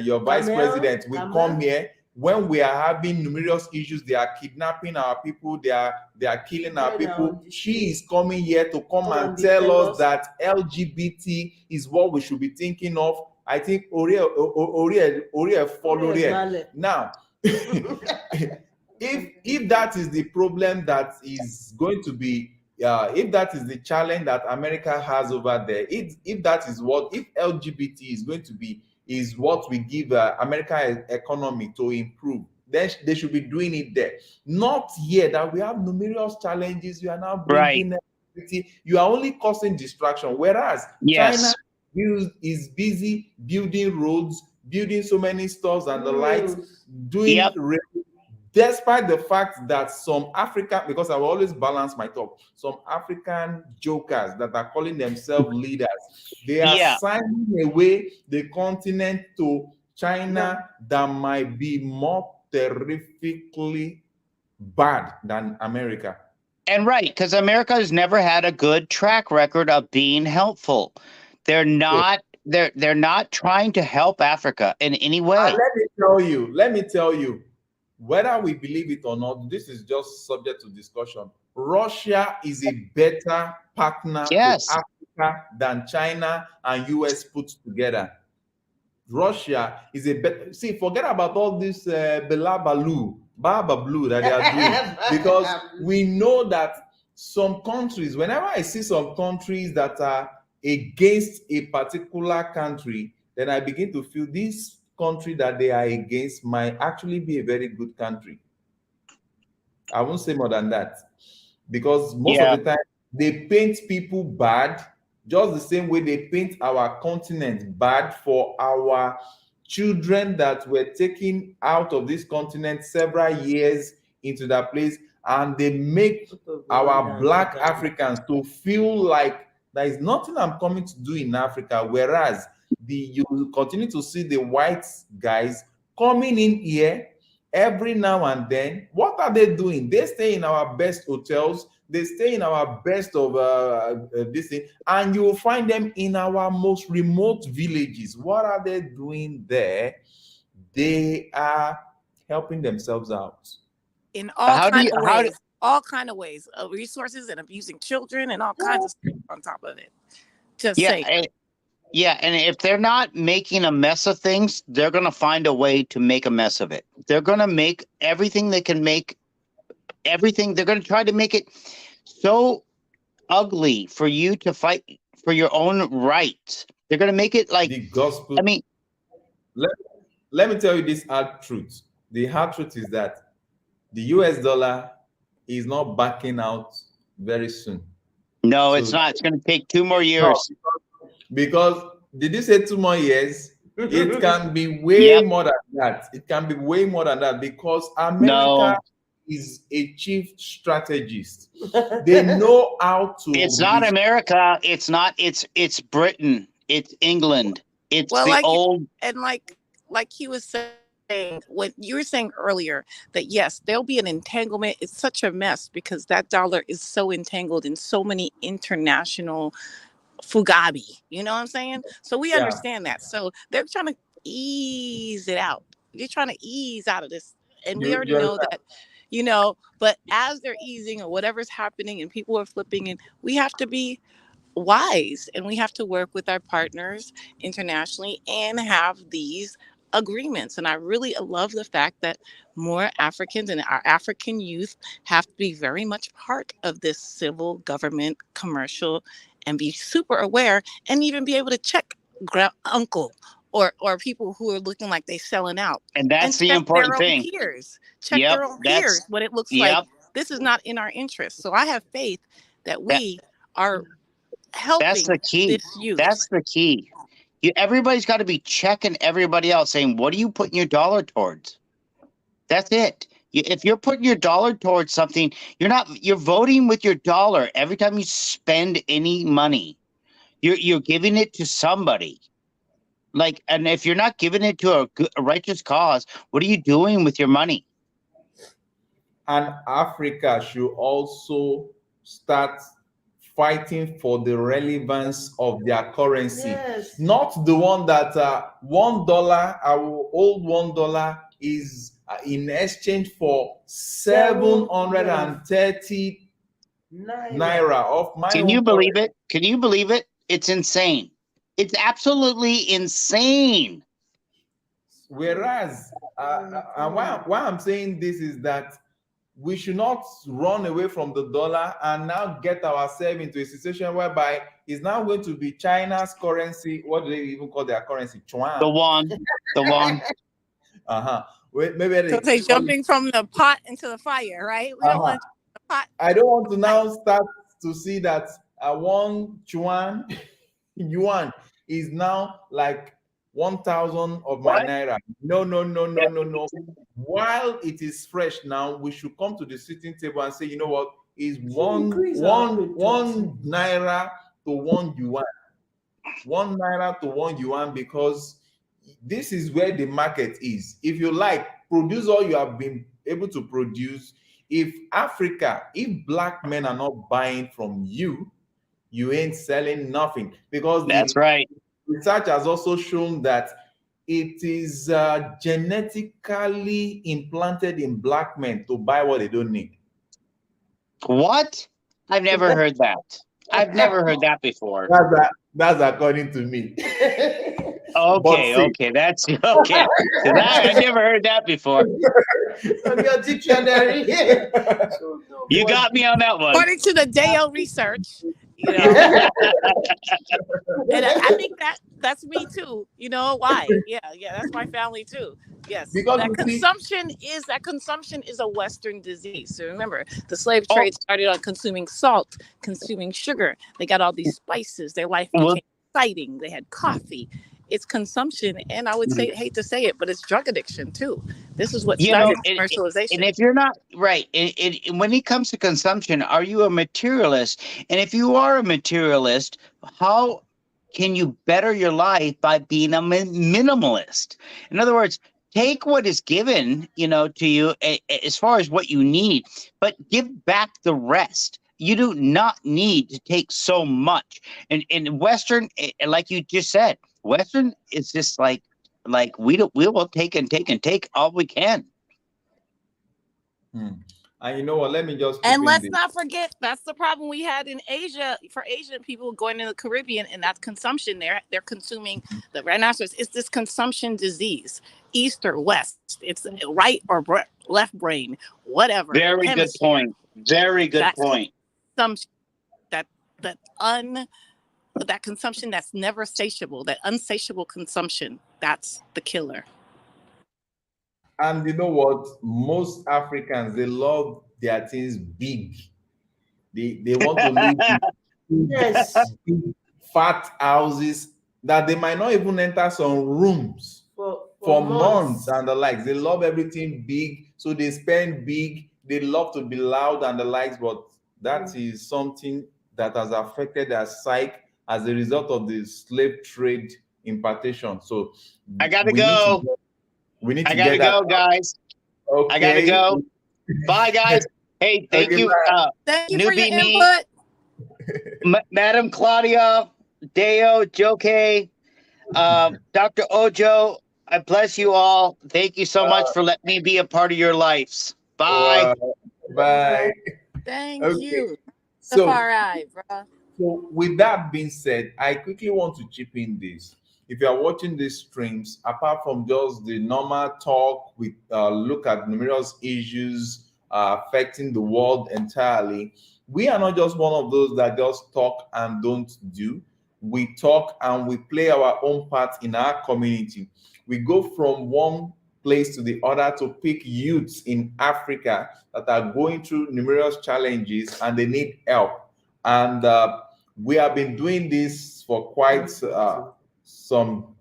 your vice president, will come here when we are having numerous issues. They are kidnapping our people, they are killing our people. She is coming here to come and tell us that LGBT is what we should be thinking of. I think Oriel follow here. Now, if that is the problem that is going to be, if that is the challenge that America has over there, if LGBT is going to be is what we give America economy to improve, then they should be doing it there. Not here that we have numerous challenges. You are now bringing LGBT. You are only causing distraction. Whereas China is busy building roads, building so many stores and the likes, doing despite the fact that some African, because I will always balance my talk, some African jokers that are calling themselves leaders, they are signing away the continent to China that might be more terrifically bad than America. And right, because America has never had a good track record of being helpful. They're not trying to help Africa in any way. And let me tell you, whether we believe it or not, this is just subject to discussion. Russia is a better partner to Africa than China and US put together. Russia is a better. See, forget about all this balabaloo that they are doing, because we know that some countries, whenever I see some countries that are against a particular country, then I begin to feel this country that they are against might actually be a very good country. I won't say more than that, because most of the time they paint people bad, just the same way they paint our continent bad for our children that were taken out of this continent several years into that place, and they make our Black Africans to feel like there is nothing I'm coming to do in Africa, whereas you will continue to see the white guys coming in here, every now and then. What are they doing? They stay in our best hotels. They stay in our best of this thing, and you will find them in our most remote villages. What are they doing there? They are helping themselves out. In all How do kind you of how do, ways, all kind of ways, resources and abusing children and all kinds of stuff on top of it. Just yeah, say, yeah, and if they're not making a mess of things, they're going to find a way to make a mess of it. They're going to make everything they can make, everything. They're going to try to make it so ugly for you to fight for your own rights. They're going to make it like, The gospel. I mean, let, let me tell you this hard truth. The hard truth is that the US dollar is not backing out very soon. no, it's So not. It's going to take 2 more no, years. because did you say 2 more years? It can be way Yep. more than that. It can be way more than that because America No, is a chief strategist. They know how to. it's not America. It's not. It's Britain. It's England. It's well, the old. and like he was saying, what you were saying earlier, that yes, there'll be an entanglement. It's such a mess because that dollar is so entangled in so many international fugabi. You know what I'm saying? So we Yeah. understand that. So they're trying to ease it out. They're trying to ease out of this. And we already know that, but as they're easing or whatever's happening and people are flipping, and we have to be wise and we have to work with our partners internationally and have these agreements. And I really love the fact that more Africans and our African youth have to be very much part of this civil government commercial and be super aware and even be able to check uncle or people who are looking like they selling out, And that's the check important their own thing. peers, check Yep. their own peers when it looks like Yep. this is not in our interest. So I have faith that That, we are that's helping the key. this youth. That's the key. Everybody's got to be checking everybody else, saying, "What are you putting your dollar towards?" That's it. If you're putting your dollar towards something, you're voting with your dollar every time you spend any money. You're giving it to somebody. Like, and if you're not giving it to a righteous cause, what are you doing with your money? And Africa should also start fighting for the relevance of their currency. Yes. Not the one that $1, our old $1 is in exchange for 730 naira of my Can own you believe currency. it? Can you believe it? It's insane. It's absolutely insane. Whereas, and why I'm saying this is that we should not run away from the dollar and now get ourselves into a situation whereby it's now going to be China's currency. What do they even call their currency? Chuan. The one. Maybe So they're jumping from the pot into the fire, right? We don't want the pot. I don't want to now start to see that one yuan is now like 1,000 of my naira. No. While it is fresh now, we should come to the sitting table and say, you know what, is one naira to 1 yuan. 1 naira to 1 yuan, because this is where the market is. If you like, produce all you have been able to produce. If black men are not buying from you, you ain't selling nothing. Because that's right. Research has also shown that it is genetically implanted in black men to buy what they don't need. What? I've never heard that. I've never heard that before. That's according to me. Okay, that's okay. I never heard that before. From your dictionary. You got me on that one. According to the Deo research, and I think that's me too. You know why? Yeah, that's my family too. Yes, because that consumption is a Western disease. So remember, the slave trade started on consuming salt, consuming sugar. They got all these spices. Their life became exciting. They had coffee. It's consumption, and I would hate to say it, but it's drug addiction too. This is what started commercialization. And if you're not right, when it comes to consumption, are you a materialist? And if you are a materialist, how can you better your life by being a minimalist? In other words, take what is given, to you as far as what you need, but give back the rest. You do not need to take so much. And in Western, like you just said, Western is just like we will take and take and take all we can. And you know what? Let me just and let's not forget that's the problem we had in Asia for Asian people going to the Caribbean, and that's consumption. They're consuming the rhinoceros. It's this consumption disease, east or west. It's right or left brain, whatever. Very good point. Very good point. That consumption that's never satiable, that unsatiable consumption, that's the killer. And you know what? Most Africans, they love their things big. They want to live in big, fat houses that they might not even enter some rooms for months and the likes. They love everything big, so they spend big. They love to be loud and the likes, but that is something that has affected their psyche as a result of the slave trade importation. So I gotta go. We need to I gotta go, guys. Okay. I gotta go. Bye, guys. Hey, thank you. Thank you for your input. Madam Claudia, Deo, Joe K, Dr. Ojo, I bless you all. Thank you so much for letting me be a part of your lives. Bye. Bye. Thank you. So, bro. So with that being said, I quickly want to chip in this. If you are watching these streams, apart from just the normal talk, we look at numerous issues affecting the world entirely. We are not just one of those that just talk and don't do. We talk and we play our own part in our community. We go from one place to the other to pick youths in Africa that are going through numerous challenges and they need help. And we have been doing this for quite some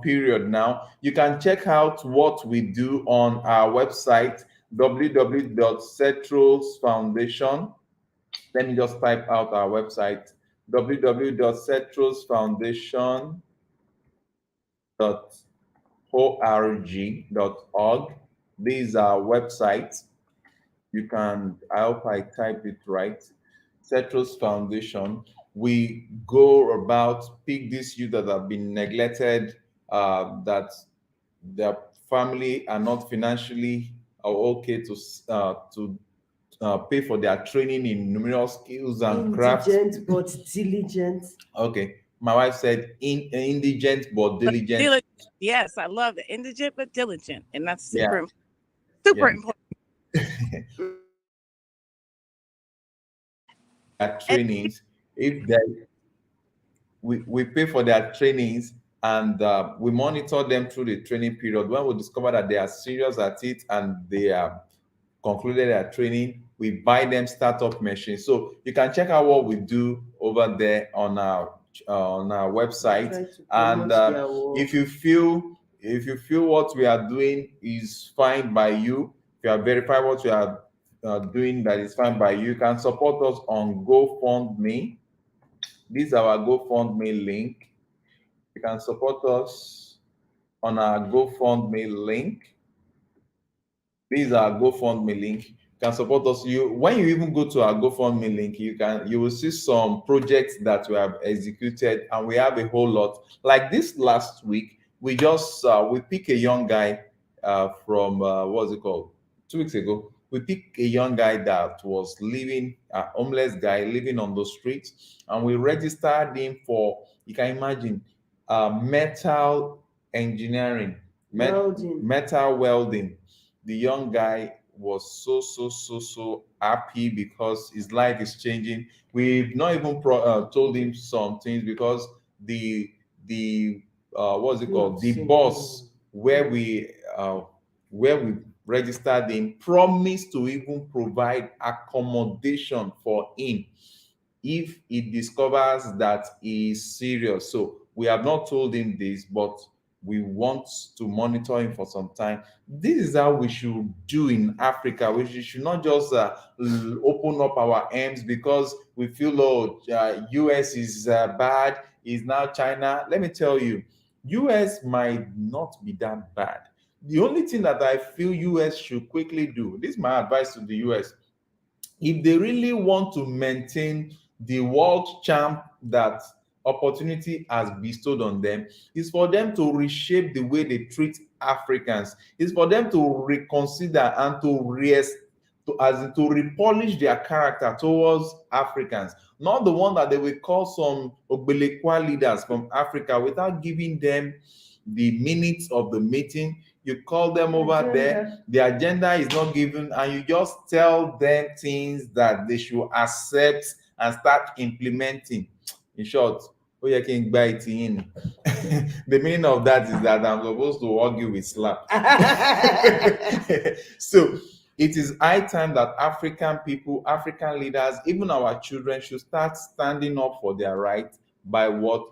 period now. You can check out what we do on our website, www.cetros.foundation. Let me just type out our website, www.cetrosfoundation.org. This is our website. You can, I hope I type it right, Cetros Foundation. We go about pick these youth that have been neglected, that their family are not financially okay to pay for their training in numerous skills and crafts. Indigent but diligent. Okay, my wife said indigent but diligent. Yes, I love it. Indigent but diligent, and that's super important. Trainings, if they we pay for their trainings and we monitor them through the training period. When we discover that they are serious at it and they have concluded their training, we buy them startup machines. So you can check out what we do over there on our website. And if you feel what we are doing is fine by you, if you have verified what we are doing that is fine by you, you can support us on GoFundMe. This is our GoFundMe link. You can support us on our GoFundMe link. This is our GoFundMe link. You can support us. When you even go to our GoFundMe link, you will see some projects that we have executed, and we have a whole lot. Like this last week, we just we pick a young guy from what's it called? 2 weeks ago. We picked a young guy that was living, a homeless guy living on the streets, and we registered him for, you can imagine, metal engineering, metal welding. The young guy was so happy because his life is changing. We've not even told him some things because the what's it called? The boss where we registered him promised to even provide accommodation for him if he discovers that he is serious. So we have not told him this, but we want to monitor him for some time. This is how we should do in Africa. We should not just open up our arms because we feel, US is bad, is now China. Let me tell you, US might not be that bad. The only thing that I feel US should quickly do, this is my advice to the US, if they really want to maintain the world champ that opportunity has bestowed on them, is for them to reshape the way they treat Africans. It's for them to reconsider and to to repolish their character towards Africans, not the one that they will call some Ogbelekwa leaders from Africa without giving them the minutes of the meeting. You call them over there, the agenda is not given, and you just tell them things that they should accept and start implementing. In short, oh, you can buy it in. The meaning of that is that I'm supposed to argue with slap. So it is high time that African people, African leaders, even our children should start standing up for their rights by what?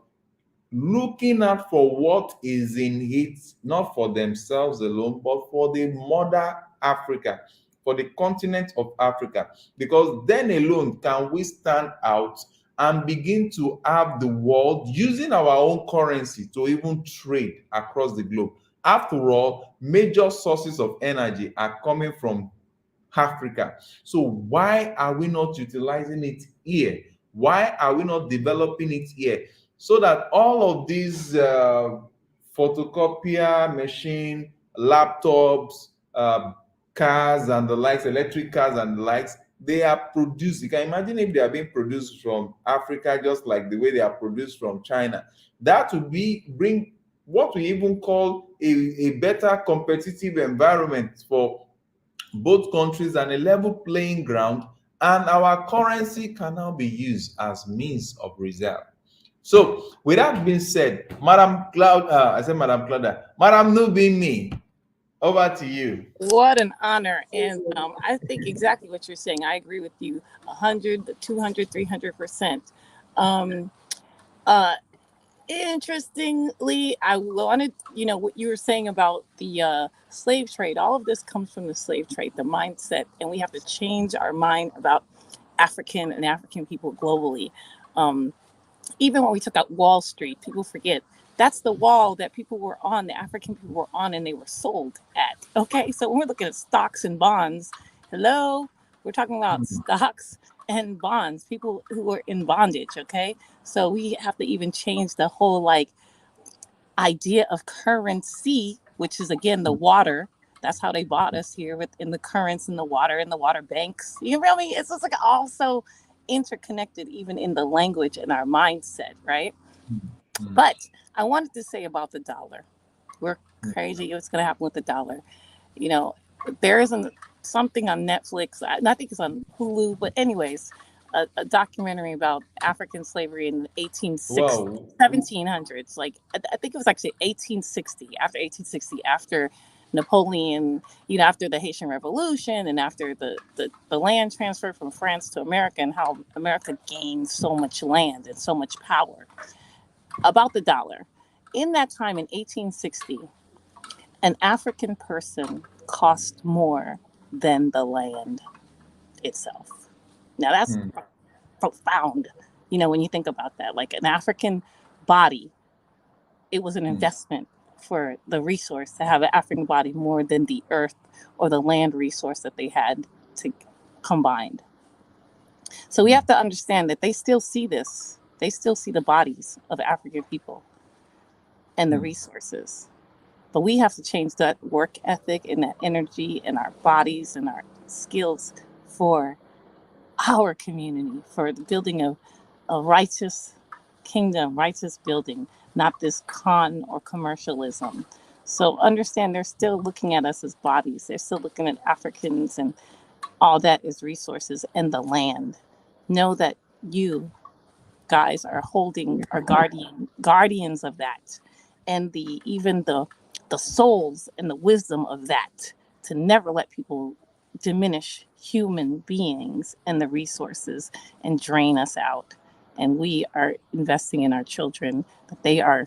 Looking out for what is in it, not for themselves alone, but for the mother Africa, for the continent of Africa. Because then alone can we stand out and begin to have the world using our own currency to even trade across the globe. After all, major sources of energy are coming from Africa. So why are we not utilizing it here? Why are we not developing it here? So that all of these photocopier machine, laptops, cars and the likes, electric cars and the likes, they are produced. You can imagine if they are being produced from Africa, just like the way they are produced from China. That would bring what we even call a better competitive environment for both countries and a level playing ground, and our currency can now be used as means of reserve. So, with that being said, Madam Claudia, Madam Nubimi, over to you. What an honor. And I think exactly what you're saying. I agree with you 100, 200, 300%. Um, uh, Interestingly, I wanted, what you were saying about the slave trade. All of this comes from the slave trade, the mindset, and we have to change our mind about African and African people globally. Even when we took out Wall Street, people forget that's the wall that people were on, the African people were on, and they were sold at. Okay, so when we're looking at stocks and bonds, hello, we're talking about stocks and bonds, people who are in bondage. Okay, so we have to even change the whole idea of currency, which is again the water. That's how they bought us here within the currents and the water banks. You feel me? It's just also interconnected even in the language and our mindset, right? But I wanted to say about the dollar. We're crazy. What's going to happen with the dollar? There isn't something on Netflix. I think it's on Hulu. But anyways, a documentary about African slavery in the 1700s. I think it was actually 1860. After 1860, after Napoleon, after the Haitian Revolution and after the land transfer from France to America, and how America gained so much land and so much power. About the dollar. In that time in 1860, an African person cost more than the land itself. Now that's profound, when you think about that. Like an African body, it was an investment for the resource to have an African body more than the earth or the land resource that they had to combined. So we have to understand that they still see this. They still see the bodies of African people and the resources. But we have to change that work ethic and that energy and our bodies and our skills for our community, for the building of a righteous kingdom, righteous building, not this con or commercialism. So understand they're still looking at us as bodies. They're still looking at Africans and all that is resources and the land. Know that you guys are guardians of that, and even the souls and the wisdom of that, to never let people diminish human beings and the resources and drain us out. And we are investing in our children that they are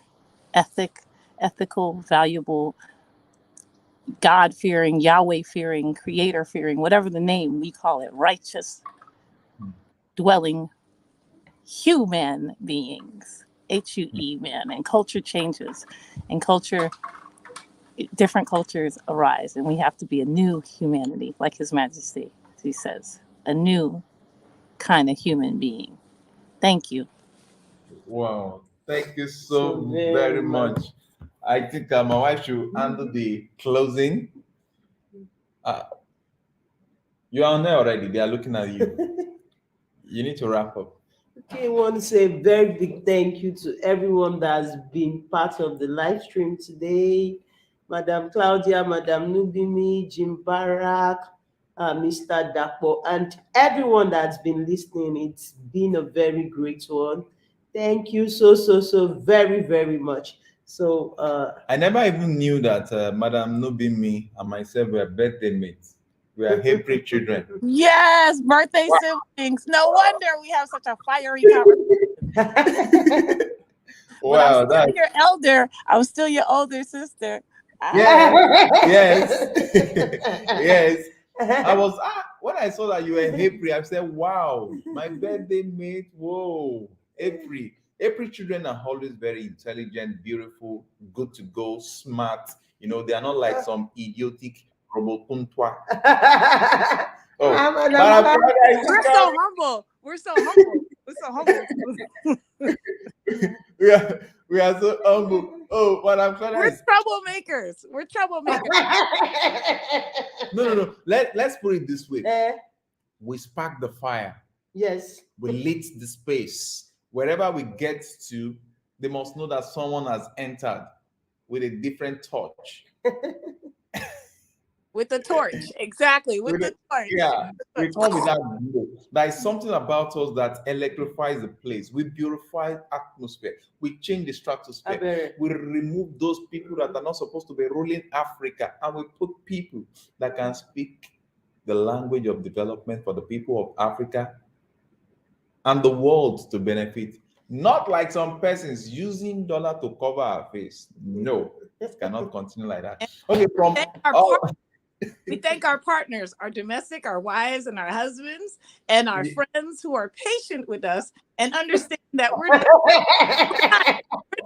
ethical, valuable, God-fearing, Yahweh-fearing, Creator-fearing, whatever the name we call it, righteous, dwelling human beings HUE, man. And culture changes, and different cultures arise, and we have to be a new humanity, like His Majesty, he says, a new kind of human being. Thank you. Wow. Thank you so very much. I think my wife should handle the closing. You're on there already. They are looking at you. You need to wrap up. Okay, I want to say a very big thank you to everyone that has been part of the live stream today. Madam Claudia, Madam Nubimi, Jim Barak, Mr. Dapo, and everyone that's been listening. It's been a very great one. Thank you so very, very much. So I never even knew that Madam Nubimi and myself were birthday mates. We are Hebrew children. Yes, birthday siblings. No wonder we have such a fiery conversation. Wow, I'm still your elder. I'm still your older sister. Yes. Yes. I was when I saw that you were April, I said, wow, my birthday mate. Whoa, April. April children are always very intelligent, beautiful, good to go, smart. You know, they are not like some idiotic robotuntwa. We're so humble. We're so humble. We're so humble. we are so humble. Oh, what I'm trying We're troublemakers. We're troublemakers. No. Let's put it this way. We spark the fire. Yes. We lit the space. Wherever we get to, they must know that someone has entered with a different touch. With the torch, exactly. With the torch. Yeah, we come with that glow. There is something about us that electrifies the place. We purify atmosphere. We change the stratosphere. We remove those people that are not supposed to be ruling Africa, and we put people that can speak the language of development for the people of Africa and the world to benefit. Not like some persons using dollar to cover our face. No, it cannot continue like that. Okay, we thank our partners, our domestic, our wives, and our husbands, and our friends who are patient with us and understand that we're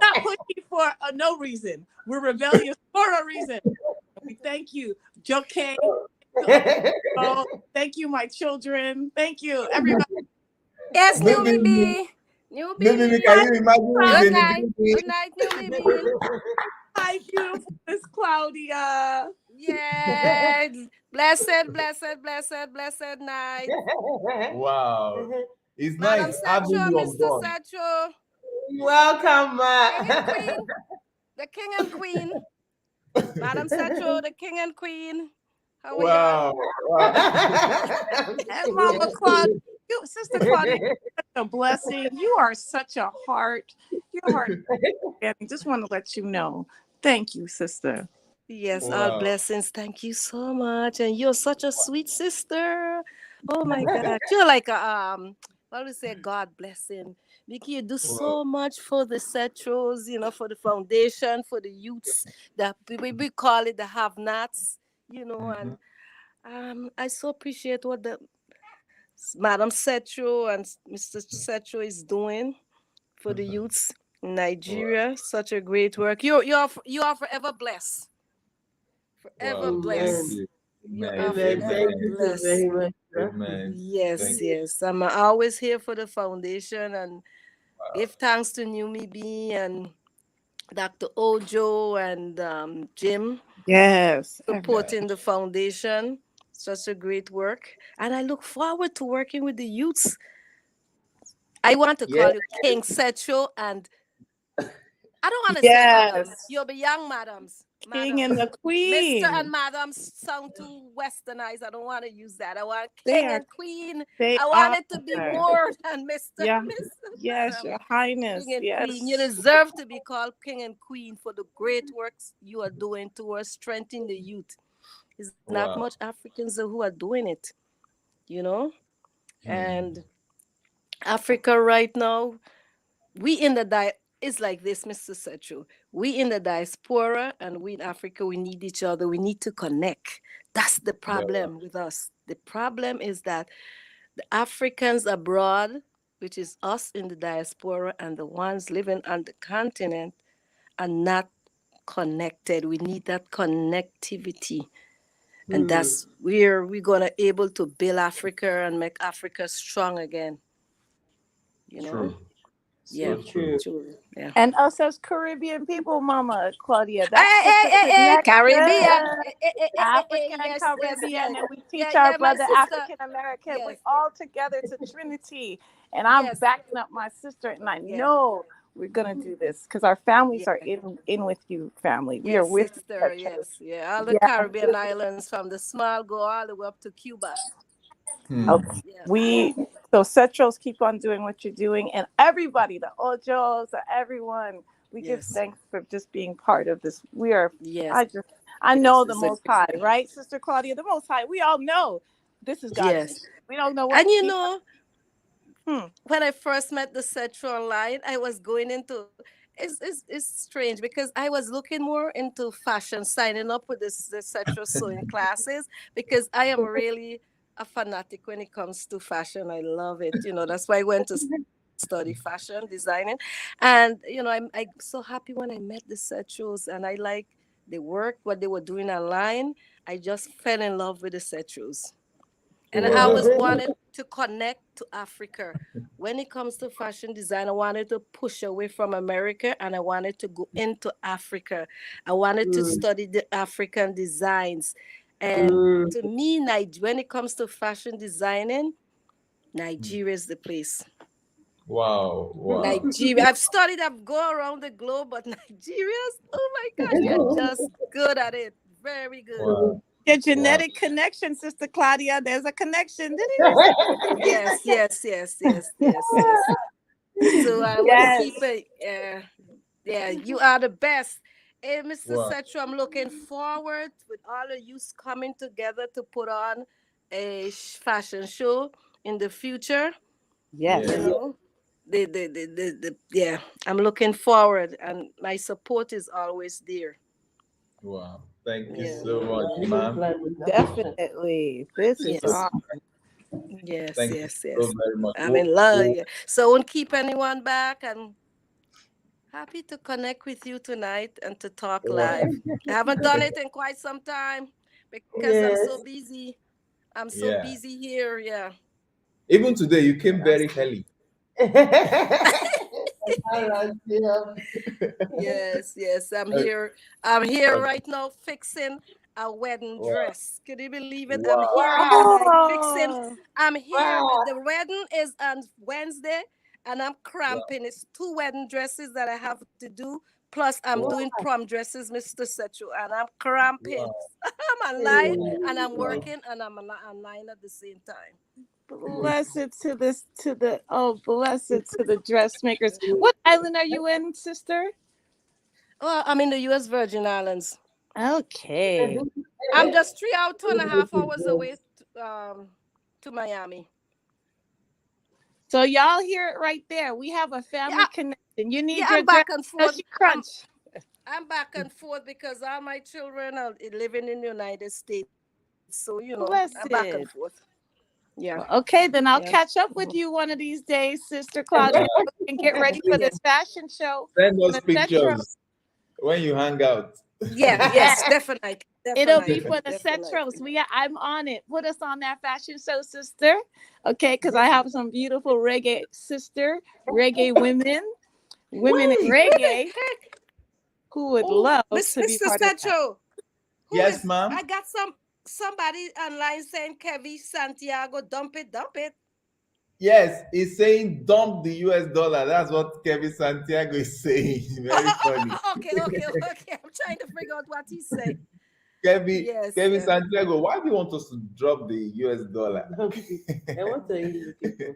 not pushing for no reason. We're rebellious for a reason. We thank you, Joke. Thank you, my children. Thank you, everybody. Yes, new baby. New baby. Can you imagine? Good night. Good night, new baby. Hi, beautiful Miss Claudia. Yes. Blessed night. Wow. It's Madam nice having Setcho, you on Mr. board. Setcho. Welcome, King and Queen. The King and Queen. Madam Setcho, the King and Queen. How are you? And Mama Claudia, Sister Claudia, such a blessing. You are such a heart. Your heart. I just want to let you know. Thank you, sister. Yes, all blessings. Thank you so much. And you're such a sweet sister. Oh my God. You're like a what do we say, God blessing. Because you do so much for the Setros, for the foundation, for the youths, that we call it the have-nots, and I so appreciate what the Madam Setro and Mr. Setro is doing for the youths in Nigeria. Such a great work. You are forever blessed. Forever blessed. You are forever blessed. Very much. Yes. I'm always here for the foundation and give thanks to Numi B and Dr. Ojo and Jim. Yes. Supporting the foundation. Such a great work. And I look forward to working with the youths. I want to call you King Setcho, and I don't want to say madam. You'll be young madams. King and the Queen. Mr. and Madam sound too westernized. I don't want to use that. I want King and Queen. I want it to be more than Mr. Yeah. Mr. Yes, Your Highness. King and yes. Queen. You deserve to be called King and Queen for the great works you are doing towards strengthening the youth. It's not much Africans who are doing it, And Africa right now, we in the it's like this, Mr. Setcho. We in the diaspora and we in Africa, we need each other. We need to connect. That's the problem with us. The problem is that the Africans abroad which is us in the diaspora, and the ones living on the continent are not connected. We need that connectivity. And that's where we're gonna able to build Africa and make Africa strong again. You know? True. Yeah, So true. true. Yeah. And us as Caribbean people, Mama Claudia, Hey, that's hey, the hey, hey, Caribbean. connection. African, Yes, yes, Caribbean, yes. and we Yeah, teach our yeah, my brother sister. African American. We Yes, all together to Trinity, and I'm yes, backing up my sister, and I yeah, know we're gonna do this because our families yeah. are in with you, family. We are Yes, with you sister. at church. Yes, yeah. All the Yeah. Caribbean islands, from the small go all the way up to Cuba. Okay. Yeah. We so Cetros, keep on doing what you're doing, and everybody, the Ojos, everyone. We give Yes. thanks for just being part of this. We are. Yes. I Yes. know the It's a Most High, right, Sister Claudia? The Most High. We all know this is God's. yes. We don't know what And you he. know, Hmm. when I first met the Cetro online, I was going into it's strange because I was looking more into fashion, signing up with the Cetro sewing classes because I am really a fanatic when it comes to fashion. I love it. You know, that's why I went to study fashion designing, and you know, I'm so happy when I met the Cetros, and I like the work what they were doing online. I just fell in love with the Cetros. And I always Wow. wanted to connect to Africa. When it comes to fashion design, I wanted to push away from America and I wanted to go into Africa. I wanted to study the African designs. And to me, when it comes to fashion designing, Nigeria is the place. Wow. Wow. Nigeria. I've studied, I've gone around the globe, but Nigerians, oh my gosh, they're just good at it. Very good. Wow. Your Wow. genetic connection, Sister Claudia. There's a connection. Yes, yes, yes, yes, yes, yes. So I want to Yes. keep it. Yeah, you are the best. Hey, Mr. Wow. Setro, I'm looking forward with all of you coming together to put on a fashion show in the future. Yes. You Yeah. know, yeah, I'm looking forward, and my support is always there. Wow. Thank you Yeah, so much, yeah. ma'am. Definitely. This is Yes, awesome. yes, Thank you yes, so yes. very much. I'm in love. Yeah. So I won't keep anyone back, and happy to connect with you tonight and to talk live. I haven't done it in quite some time because I'm so busy. I'm so Yeah. busy here. Yeah. Even today, you came I'm very early. Yes, yes. I'm Uh, here. I'm here uh, right now fixing a wedding wow. dress. Could you believe it? I'm Wow. here tonight fixing. Oh, I'm here. The wedding is on Wednesday, and I'm Wow. cramping. It's 2 wedding dresses that I have to do. Plus, I'm Wow. doing prom dresses, Mr. Setchu, and I'm cramping. Wow. I'm online Wow. and I'm Wow. working and I'm online at the same time. blessed to this to the blessed to the dressmakers. What island are you in, sister? Well, I'm in the U.S. Virgin Islands. Okay. I'm just 3 hours, 2.5 hours away to Miami. So y'all hear it right there. We have a family Yeah, connection. You yeah, need your I'm dress. back and Does forth. she crunch? I'm back and forth because all my children are living in the United States. So, I'm back and Blessed. forth. Yeah. Well, okay, then I'll Yeah. catch up with you one of these days, Sister Claudia, and get ready for this fashion show. Send For us the Cetros. pictures when you hang out. Yeah, yes, definitely. It'll be Definitely. for the Definitely. Cetros. I'm on it. Put us on that fashion show, sister. Okay, because I have some beautiful reggae women in reggae who would Oh, love to be Mr. part of that. Sancho, who Yes, is? ma'am. I got somebody online saying Kevin Santiago, dump it, dump it. Yes, he's saying dump the US dollar. That's what Kevin Santiago is saying. Very funny. Okay. I'm trying to figure out what he said. Kevin, Yes, Kevin yeah. Santiago, why do you want us to drop the US dollar? What are you looking for?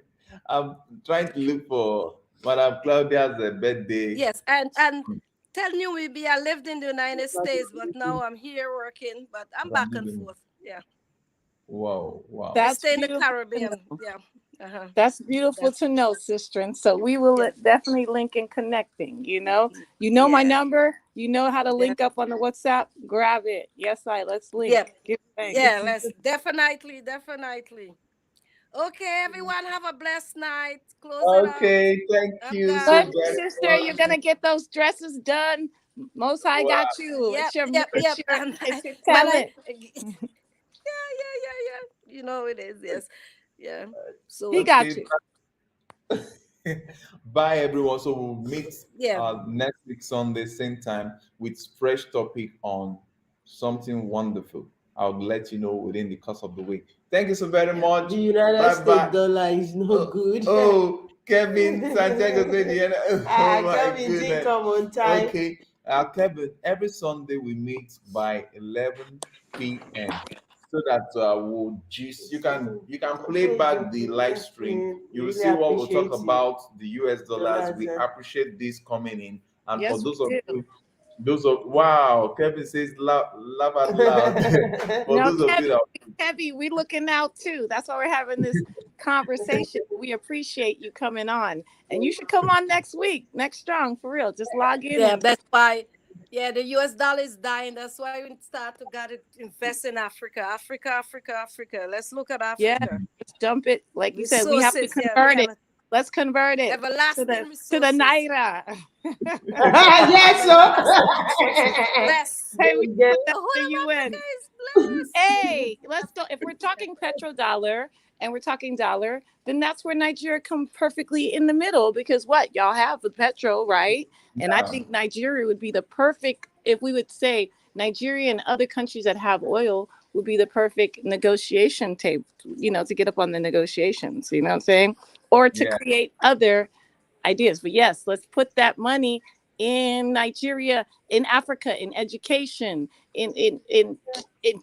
I'm trying to look for Madam Claudia's birthday. Yes, and tell you maybe I lived in the United States, but now I'm here working, but I'm back and forth. Yeah. Wow, wow. I That's stay in the beautiful to Caribbean. know. Yeah. Uh-huh. That's beautiful Yeah. to know, sister. And so we will Yeah. definitely link in connecting. You know my Yeah. number. You know how to Yeah. link up on the WhatsApp. Grab it. Yes, let's link. Yeah. Give thanks. Yeah. Let's definitely. Okay, everyone, have a blessed night. Close it out. Okay, thank I'm you gone. so Good, very sister. much. You're gonna get those dresses done. Most High Wow. got you. Yep, It's your, yep, it's yep. your, And it's your when I, talent. yeah. You know it is. Yes, yeah. So He got Okay, you. bye everyone. So we'll meet yeah, next week Sunday, same time, with fresh topic on something wonderful. I'll let you know within the course of the week. Thank you so very much. The United Bye States bye. dollar is no good. Kevin Santiago said, oh my Kevin didn't goodness. come on time. Okay, Kevin, every Sunday we meet by 11 p.m. so that we'll just you can play back the live stream. You will Really see what we'll talk appreciate you. about the US dollars. Dollars, We appreciate this coming in, and for Yes, we do. those of wow, Kevin says laugh out loud. For No, those of you that Kevin, we looking out too. That's why we're having this conversation. We appreciate you coming on, and you should come on next week, next strong for real. Just log in yeah. and That's why. Yeah, the US dollar is dying. That's why we start to gotta invest in Africa. Africa. Let's look at yeah, Africa. just dump it. Like you said, we have to Resources. Yeah, we convert have it. Let's convert it to everlasting the resources. naira. Yes, Resources. so. Bless. Hey, we Yeah. put that The in the whole of UN. Africa is blessed. Hey, let's go. If we're talking petrodollar and we're talking dollar, then that's where Nigeria come perfectly in the middle because what y'all have the petro, right? And I yeah, think Nigeria would be the perfect, if we would say Nigeria and other countries that have oil would be the perfect negotiation table, to get up on the negotiations, you know what I'm saying? Or to yeah, create other ideas. But yes, let's put that money in Nigeria, in Africa, in education, in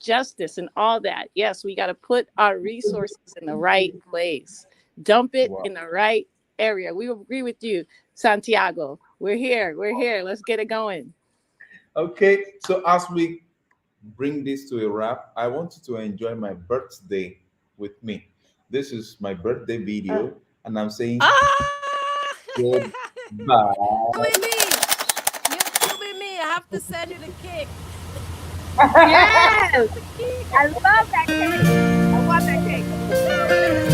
justice, and all that. Yes, we got to put our resources in the right place. Dump it wow. in the right area. We agree with you, Santiago. We're here. We're here. Let's get it going. Okay, so as we bring this to a wrap, I want you to enjoy my birthday with me. This is my birthday video, and I'm saying Ah! goodbye. You with me. You with me. I have to send you the cake. Yes, I love that cake. I want that cake.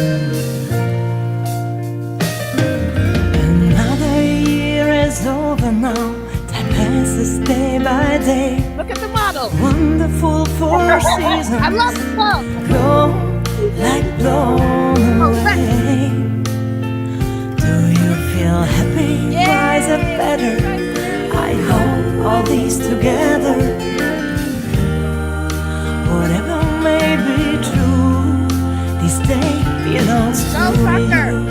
Another year is over now. Time passes day by day. Look at the model. Wonderful four seasons I love the club. go like blown away. Do you feel happy? Rise up better. I hold all these together. Whatever may be true, this day belongs to you.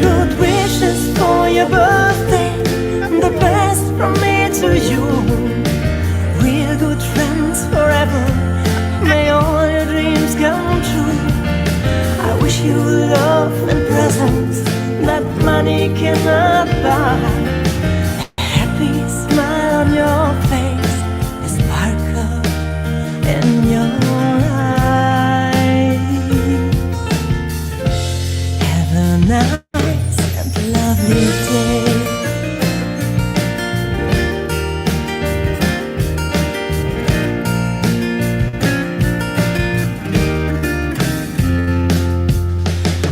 Good wishes for your birthday, the best from me to you. Real good friends forever, may all your dreams come true. I wish you love and presents that money cannot buy. A happy smile on your face, a sparkle in your eyes. Have a nice and lovely day.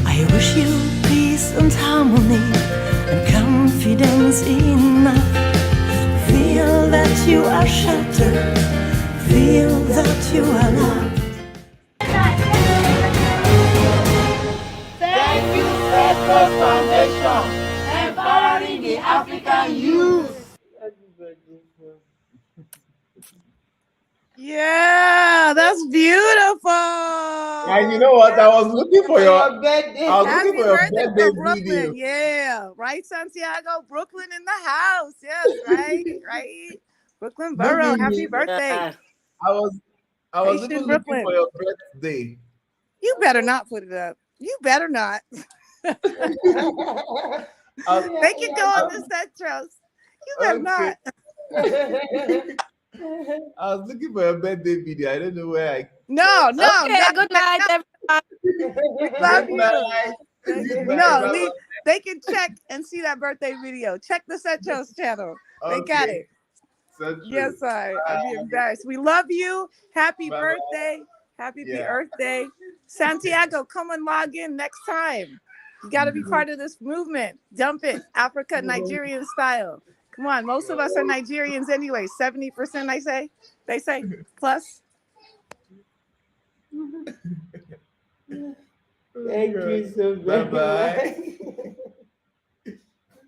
I wish you peace and harmony and confidence enough. Feel that you are sheltered, feel that you are loved. Thank you, Federal Foundation, empowering the African youth. Yeah, that's beautiful. And you know what? I was looking for your birthday. I was Happy looking for your birthday birthday from Brooklyn. video. Yeah. Right, Santiago? Brooklyn in the house. Yes, right. Right. Brooklyn No Borough. be Happy me. birthday. I was Haitian even looking for Brooklyn. your birthday. You better not put it up. You better not. I, They can go on the Centros. You better okay. not. I was looking for your birthday video. I don't know where I. No, Okay, good night, everyone. We love Good you. night. Good night. No, Bye-bye. they can check and see that birthday video. Check the Centros channel. They got Okay. it. So true. Yes, I'd be Bye. embarrassed. We love you. Happy Bye-bye. birthday. Happy Yeah. Earth Day. Santiago, come and log in next time. You got to be part of this movement. Dump it, Africa, Nigerian style. Come on, most of us are Nigerians anyway. 70%, I say. They say plus. Thank you so very Bye-bye. much.